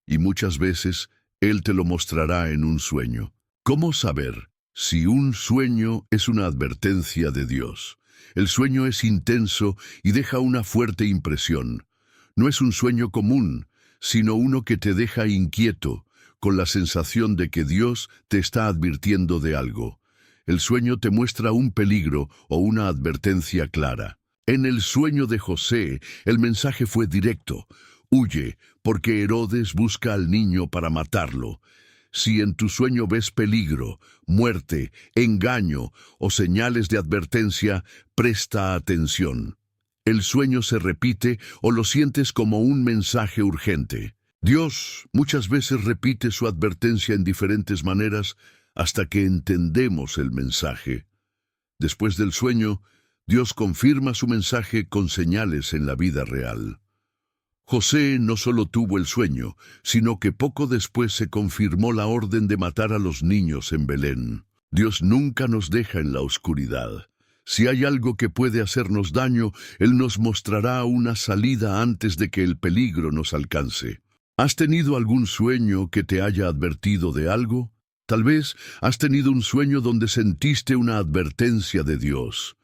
y muchas veces Él te lo mostrará en un sueño. ¿Cómo saber si un sueño es una advertencia de Dios? El sueño es intenso y deja una fuerte impresión. No es un sueño común, sino uno que te deja inquieto, con la sensación de que Dios te está advirtiendo de algo. El sueño te muestra un peligro o una advertencia clara. En el sueño de José, el mensaje fue directo: huye, porque Herodes busca al niño para matarlo. Si en tu sueño ves peligro, muerte, engaño o señales de advertencia, presta atención. El sueño se repite o lo sientes como un mensaje urgente. Dios muchas veces repite su advertencia en diferentes maneras hasta que entendemos el mensaje. Después del sueño, Dios confirma su mensaje con señales en la vida real. José no solo tuvo el sueño, sino que poco después se confirmó la orden de matar a los niños en Belén. Dios nunca nos deja en la oscuridad. Si hay algo que puede hacernos daño, Él nos mostrará una salida antes de que el peligro nos alcance. ¿Has tenido algún sueño que te haya advertido de algo? Tal vez has tenido un sueño donde sentiste una advertencia de Dios.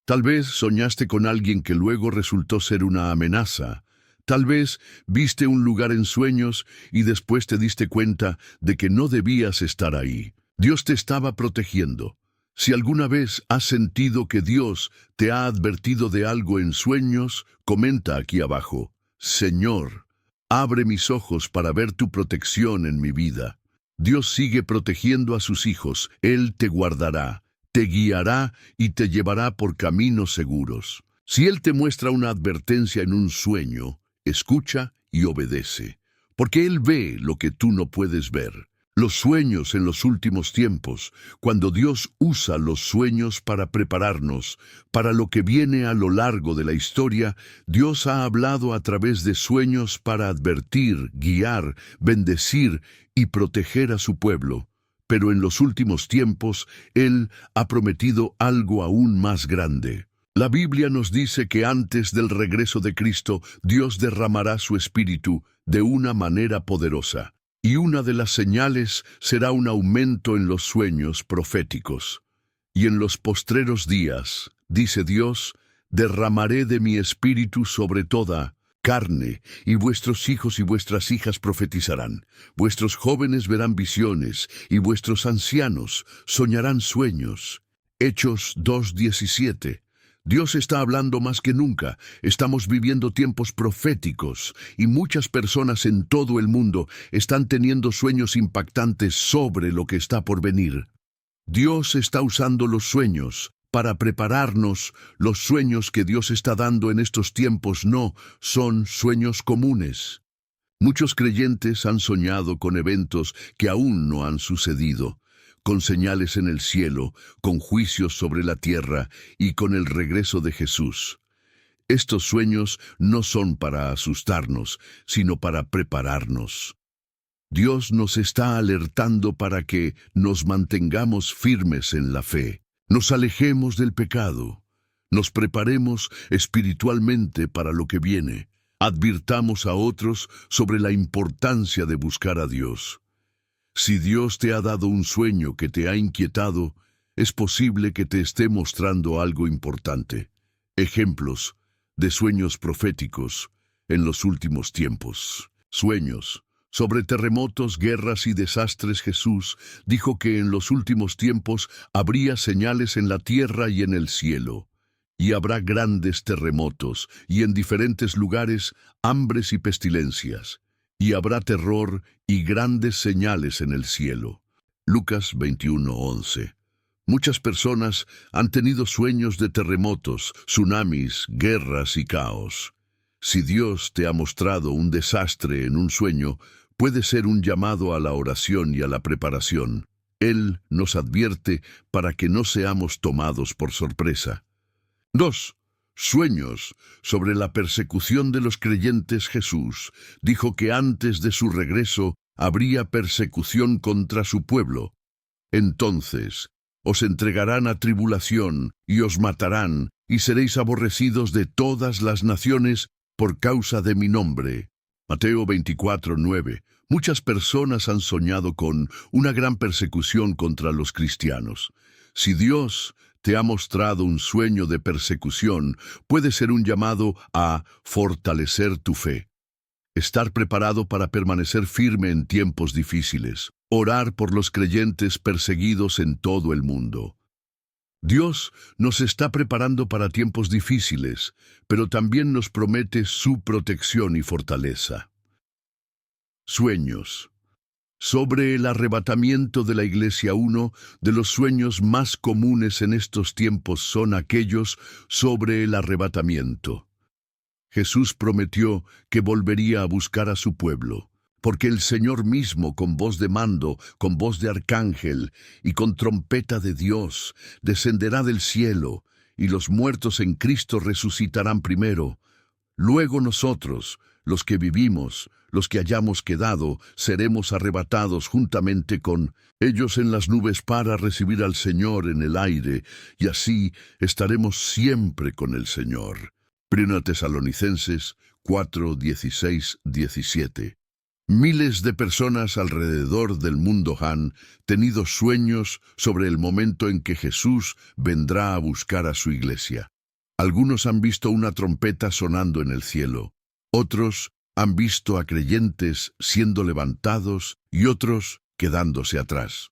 Tal vez soñaste con alguien que luego resultó ser una amenaza. Tal vez viste un lugar en sueños y después te diste cuenta de que no debías estar ahí. Dios te estaba protegiendo. Si alguna vez has sentido que Dios te ha advertido de algo en sueños, comenta aquí abajo: Señor, abre mis ojos para ver tu protección en mi vida. Dios sigue protegiendo a sus hijos. Él te guardará, te guiará y te llevará por caminos seguros. Si Él te muestra una advertencia en un sueño, escucha y obedece, porque Él ve lo que tú no puedes ver. Los sueños en los últimos tiempos, cuando Dios usa los sueños para prepararnos para lo que viene a lo largo de la historia, Dios ha hablado a través de sueños para advertir, guiar, bendecir y proteger a su pueblo. Pero en los últimos tiempos, Él ha prometido algo aún más grande. La Biblia nos dice que antes del regreso de Cristo, Dios derramará su Espíritu de una manera poderosa. Y una de las señales será un aumento en los sueños proféticos. Y en los postreros días, dice Dios, derramaré de mi espíritu sobre toda carne, y vuestros hijos y vuestras hijas profetizarán. Vuestros jóvenes verán visiones, y vuestros ancianos soñarán sueños. Hechos 2:17. Dios está hablando más que nunca. Estamos viviendo tiempos proféticos y muchas personas en todo el mundo están teniendo sueños impactantes sobre lo que está por venir. Dios está usando los sueños para prepararnos. Los sueños que Dios está dando en estos tiempos no son sueños comunes. Muchos creyentes han soñado con eventos que aún no han sucedido, con señales en el cielo, con juicios sobre la tierra y con el regreso de Jesús. Estos sueños no son para asustarnos, sino para prepararnos. Dios nos está alertando para que nos mantengamos firmes en la fe, nos alejemos del pecado, Nos preparemos espiritualmente para lo que viene. Advirtamos a otros sobre la importancia de buscar a Dios. Si Dios te ha dado un sueño que te ha inquietado, es posible que te esté mostrando algo importante. Ejemplos de sueños proféticos en los últimos tiempos. Sueños sobre terremotos, guerras y desastres. Jesús dijo que en los últimos tiempos habría señales en la tierra y en el cielo. Y habrá grandes terremotos, y en diferentes lugares hambres y pestilencias. Y habrá terror y grandes señales en el cielo. Lucas 21:11. Muchas personas han tenido sueños de terremotos, tsunamis, guerras y caos. Si Dios te ha mostrado un desastre en un sueño, puede ser un llamado a la oración y a la preparación. Él nos advierte para que no seamos tomados por sorpresa. 2. Sueños sobre la persecución de los creyentes. Jesús dijo que antes de su regreso habría persecución contra su pueblo. Entonces, os entregarán a tribulación y os matarán, y seréis aborrecidos de todas las naciones por causa de mi nombre. Mateo 24:9. Muchas personas han soñado con una gran persecución contra los cristianos. Si Dios te ha mostrado un sueño de persecución, puede ser un llamado a fortalecer tu fe. Estar preparado para permanecer firme en tiempos difíciles. Orar por los creyentes perseguidos en todo el mundo. Dios nos está preparando para tiempos difíciles, pero también nos promete su protección y fortaleza. Sueños. Sobre el arrebatamiento de la Iglesia. Uno de los sueños más comunes en estos tiempos son aquellos sobre el arrebatamiento. Jesús prometió que volvería a buscar a su pueblo, porque el Señor mismo, con voz de mando, con voz de arcángel y con trompeta de Dios, descenderá del cielo, y los muertos en Cristo resucitarán primero. Luego nosotros, los que vivimos, los que hayamos quedado, seremos arrebatados juntamente con ellos en las nubes para recibir al Señor en el aire, y así estaremos siempre con el Señor. 1 Tesalonicenses 4:16-17. Miles de personas alrededor del mundo han tenido sueños sobre el momento en que Jesús vendrá a buscar a su iglesia. Algunos han visto una trompeta sonando en el cielo, otros han visto a creyentes siendo levantados y otros quedándose atrás.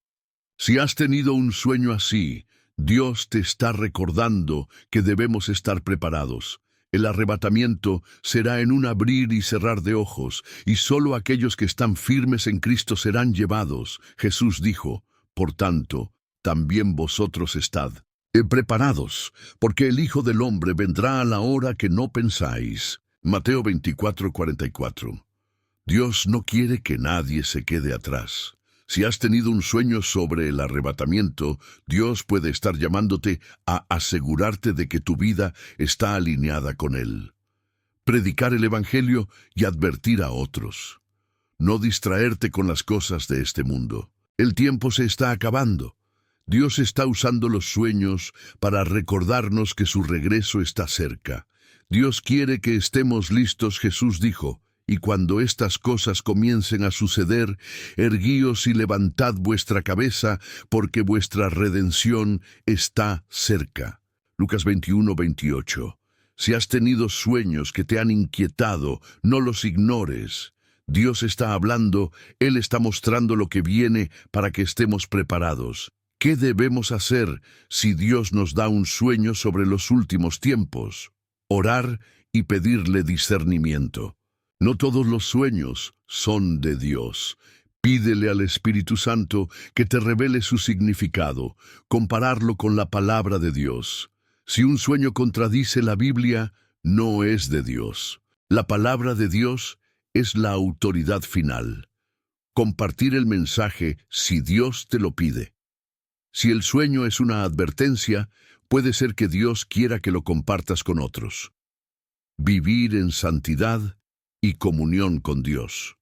Si has tenido un sueño así, Dios te está recordando que debemos estar preparados. El arrebatamiento será en un abrir y cerrar de ojos, y solo aquellos que están firmes en Cristo serán llevados. Jesús dijo, por tanto, también vosotros estad preparados, porque el Hijo del Hombre vendrá a la hora que no pensáis. Mateo 24:44. Dios no quiere que nadie se quede atrás. Si has tenido un sueño sobre el arrebatamiento, Dios puede estar llamándote a asegurarte de que tu vida está alineada con Él. Predicar el Evangelio y advertir a otros. No distraerte con las cosas de este mundo. El tiempo se está acabando. Dios está usando los sueños para recordarnos que su regreso está cerca. Dios quiere que estemos listos. Jesús dijo, y cuando estas cosas comiencen a suceder, erguíos y levantad vuestra cabeza, porque vuestra redención está cerca. Lucas 21:28. Si has tenido sueños que te han inquietado, no los ignores. Dios está hablando, Él está mostrando lo que viene para que estemos preparados. ¿Qué debemos hacer si Dios nos da un sueño sobre los últimos tiempos? Orar y pedirle discernimiento. No todos los sueños son de Dios. Pídele al Espíritu Santo que te revele su significado, compararlo con la palabra de Dios. Si un sueño contradice la Biblia, no es de Dios. La palabra de Dios es la autoridad final. Compartir el mensaje si Dios te lo pide. Si el sueño es una advertencia, puede ser que Dios quiera que lo compartas con otros. Vivir en santidad y comunión con Dios.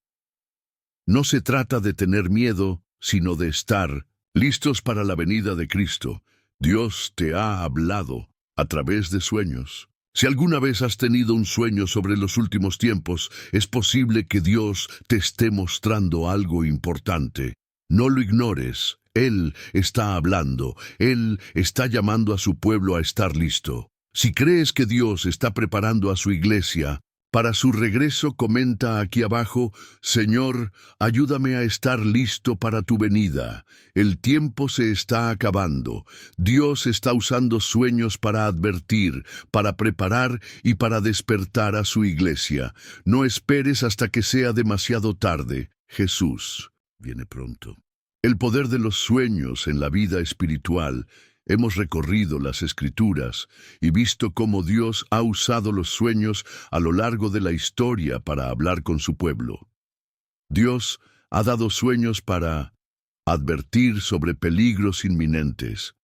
No se trata de tener miedo, sino de estar listos para la venida de Cristo. Dios te ha hablado. a través de sueños. Si alguna vez has tenido un sueño sobre los últimos tiempos, es posible que Dios te esté mostrando algo importante. No lo ignores. Él está hablando. Él está llamando a su pueblo a estar listo. Si crees que Dios está preparando a su iglesia para su regreso, comenta aquí abajo: Señor, ayúdame a estar listo para tu venida. El tiempo se está acabando. Dios está usando sueños para advertir, para preparar y para despertar a su iglesia. No esperes hasta que sea demasiado tarde. Jesús viene pronto. El poder de los sueños en la vida espiritual. Hemos recorrido las Escrituras y visto cómo Dios ha usado los sueños a lo largo de la historia para hablar con su pueblo. Dios ha dado sueños para advertir sobre peligros inminentes,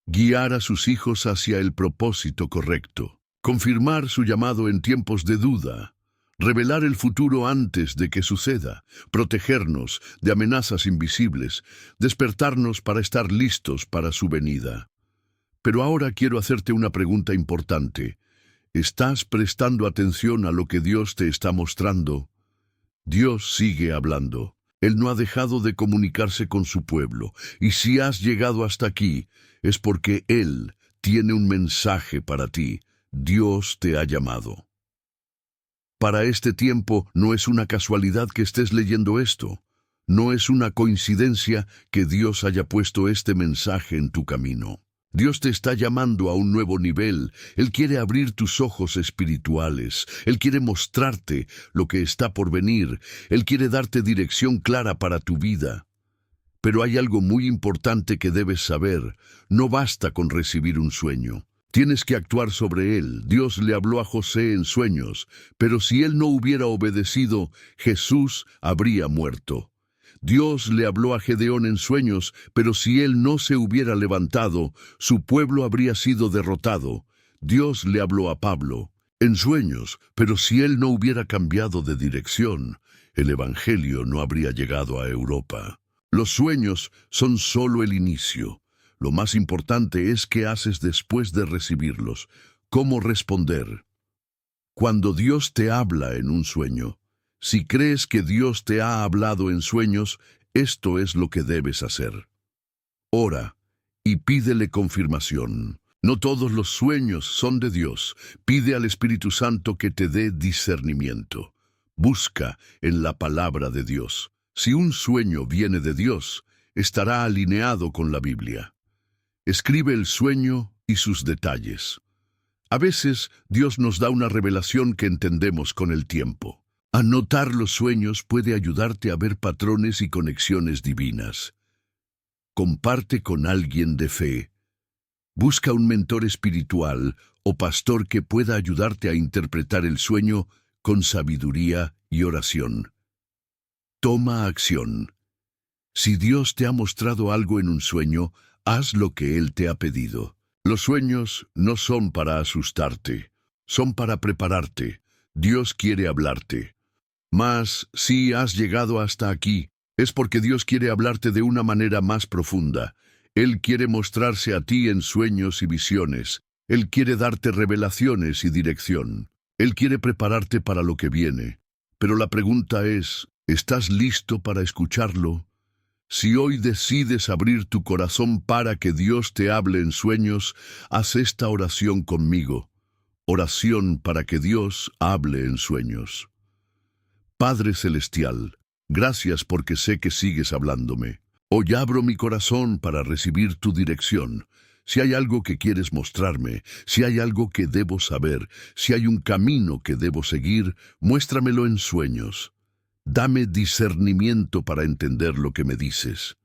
guiar a sus hijos hacia el propósito correcto, confirmar su llamado en tiempos de duda, revelar el futuro antes de que suceda, protegernos de amenazas invisibles, despertarnos para estar listos para su venida. Pero ahora quiero hacerte una pregunta importante. ¿Estás prestando atención a lo que Dios te está mostrando? Dios sigue hablando. Él no ha dejado de comunicarse con su pueblo. Y si has llegado hasta aquí, es porque Él tiene un mensaje para ti. Dios te ha llamado. Para este tiempo no es una casualidad que estés leyendo esto. No es una coincidencia que Dios haya puesto este mensaje en tu camino. Dios te está llamando a un nuevo nivel. Él quiere abrir tus ojos espirituales. Él quiere mostrarte lo que está por venir. Él quiere darte dirección clara para tu vida. Pero hay algo muy importante que debes saber. No basta con recibir un sueño. Tienes que actuar sobre él. Dios le habló a José en sueños, pero si él no hubiera obedecido, Jesús habría muerto. Dios le habló a Gedeón en sueños, pero si él no se hubiera levantado, su pueblo habría sido derrotado. Dios le habló a Pablo en sueños, pero si él no hubiera cambiado de dirección, el Evangelio no habría llegado a Europa. Los sueños son solo el inicio. Lo más importante es qué haces después de recibirlos, cómo responder. Cuando Dios te habla en un sueño, si crees que Dios te ha hablado en sueños, esto es lo que debes hacer. Ora y pídele confirmación. No todos los sueños son de Dios. Pide al Espíritu Santo que te dé discernimiento. Busca en la palabra de Dios. Si un sueño viene de Dios, estará alineado con la Biblia. Escribe el sueño y sus detalles. A veces, Dios nos da una revelación que entendemos con el tiempo. Anotar los sueños puede ayudarte a ver patrones y conexiones divinas. Comparte con alguien de fe. Busca un mentor espiritual o pastor que pueda ayudarte a interpretar el sueño con sabiduría y oración. Toma acción. Si Dios te ha mostrado algo en un sueño, haz lo que Él te ha pedido. Los sueños no son para asustarte, son para prepararte. Dios quiere hablarte. Mas, si has llegado hasta aquí, es porque Dios quiere hablarte de una manera más profunda. Él quiere mostrarse a ti en sueños y visiones. Él quiere darte revelaciones y dirección. Él quiere prepararte para lo que viene. Pero la pregunta es, ¿estás listo para escucharlo? Si hoy decides abrir tu corazón para que Dios te hable en sueños, haz esta oración conmigo. Oración para que Dios hable en sueños. Padre Celestial, gracias porque sé que sigues hablándome. Hoy abro mi corazón para recibir tu dirección. Si hay algo que quieres mostrarme, si hay algo que debo saber, si hay un camino que debo seguir, muéstramelo en sueños. Dame discernimiento para entender lo que me dices.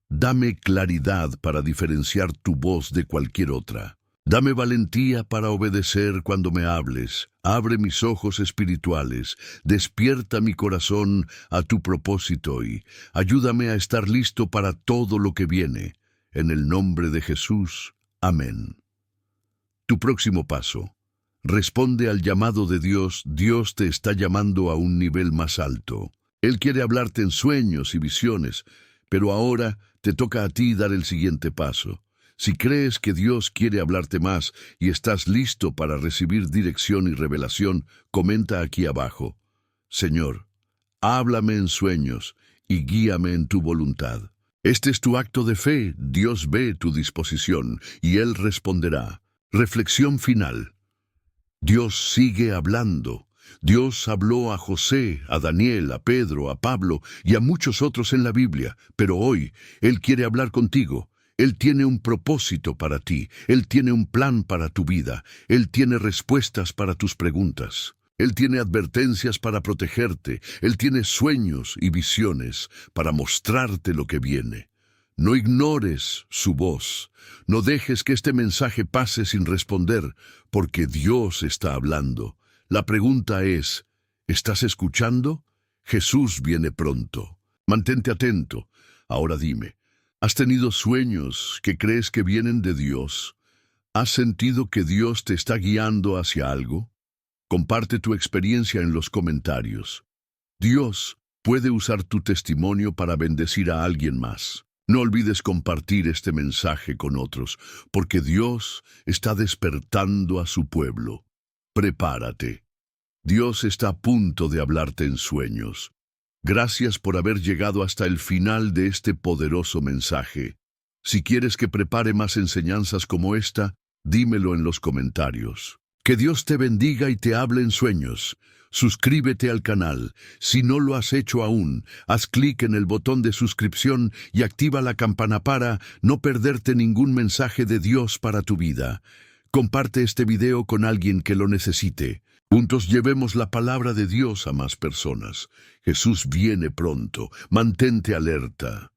Dame claridad para diferenciar tu voz de cualquier otra. Dame valentía para obedecer cuando me hables. Abre mis ojos espirituales. Despierta mi corazón a tu propósito y ayúdame a estar listo para todo lo que viene. En el nombre de Jesús. Amén. Tu próximo paso. Responde al llamado de Dios. Dios te está llamando a un nivel más alto. Él quiere hablarte en sueños y visiones, pero ahora te toca a ti dar el siguiente paso. Si crees que Dios quiere hablarte más y estás listo para recibir dirección y revelación, comenta aquí abajo: Señor, háblame en sueños y guíame en tu voluntad. Este es tu acto de fe. Dios ve tu disposición y Él responderá. Reflexión final. Dios sigue hablando. Dios habló a José, a Daniel, a Pedro, a Pablo y a muchos otros en la Biblia, pero hoy Él quiere hablar contigo. Él tiene un propósito para ti. Él tiene un plan para tu vida. Él tiene respuestas para tus preguntas. Él tiene advertencias para protegerte. Él tiene sueños y visiones para mostrarte lo que viene. No ignores su voz. No dejes que este mensaje pase sin responder, porque Dios está hablando. La pregunta es: ¿estás escuchando? Jesús viene pronto. Mantente atento. Ahora dime, ¿has tenido sueños que crees que vienen de Dios? ¿Has sentido que Dios te está guiando hacia algo? Comparte tu experiencia en los comentarios. Dios puede usar tu testimonio para bendecir a alguien más. No olvides compartir este mensaje con otros, porque Dios está despertando a su pueblo. Prepárate. Dios está a punto de hablarte en sueños. Gracias por haber llegado hasta el final de este poderoso mensaje. Si quieres que prepare más enseñanzas como esta, dímelo en los comentarios. Que Dios te bendiga y te hable en sueños. Suscríbete al canal. Si no lo has hecho aún, haz clic en el botón de suscripción y activa la campana para no perderte ningún mensaje de Dios para tu vida. Comparte este video con alguien que lo necesite. Juntos llevemos la palabra de Dios a más personas. Jesús viene pronto. Mantente alerta.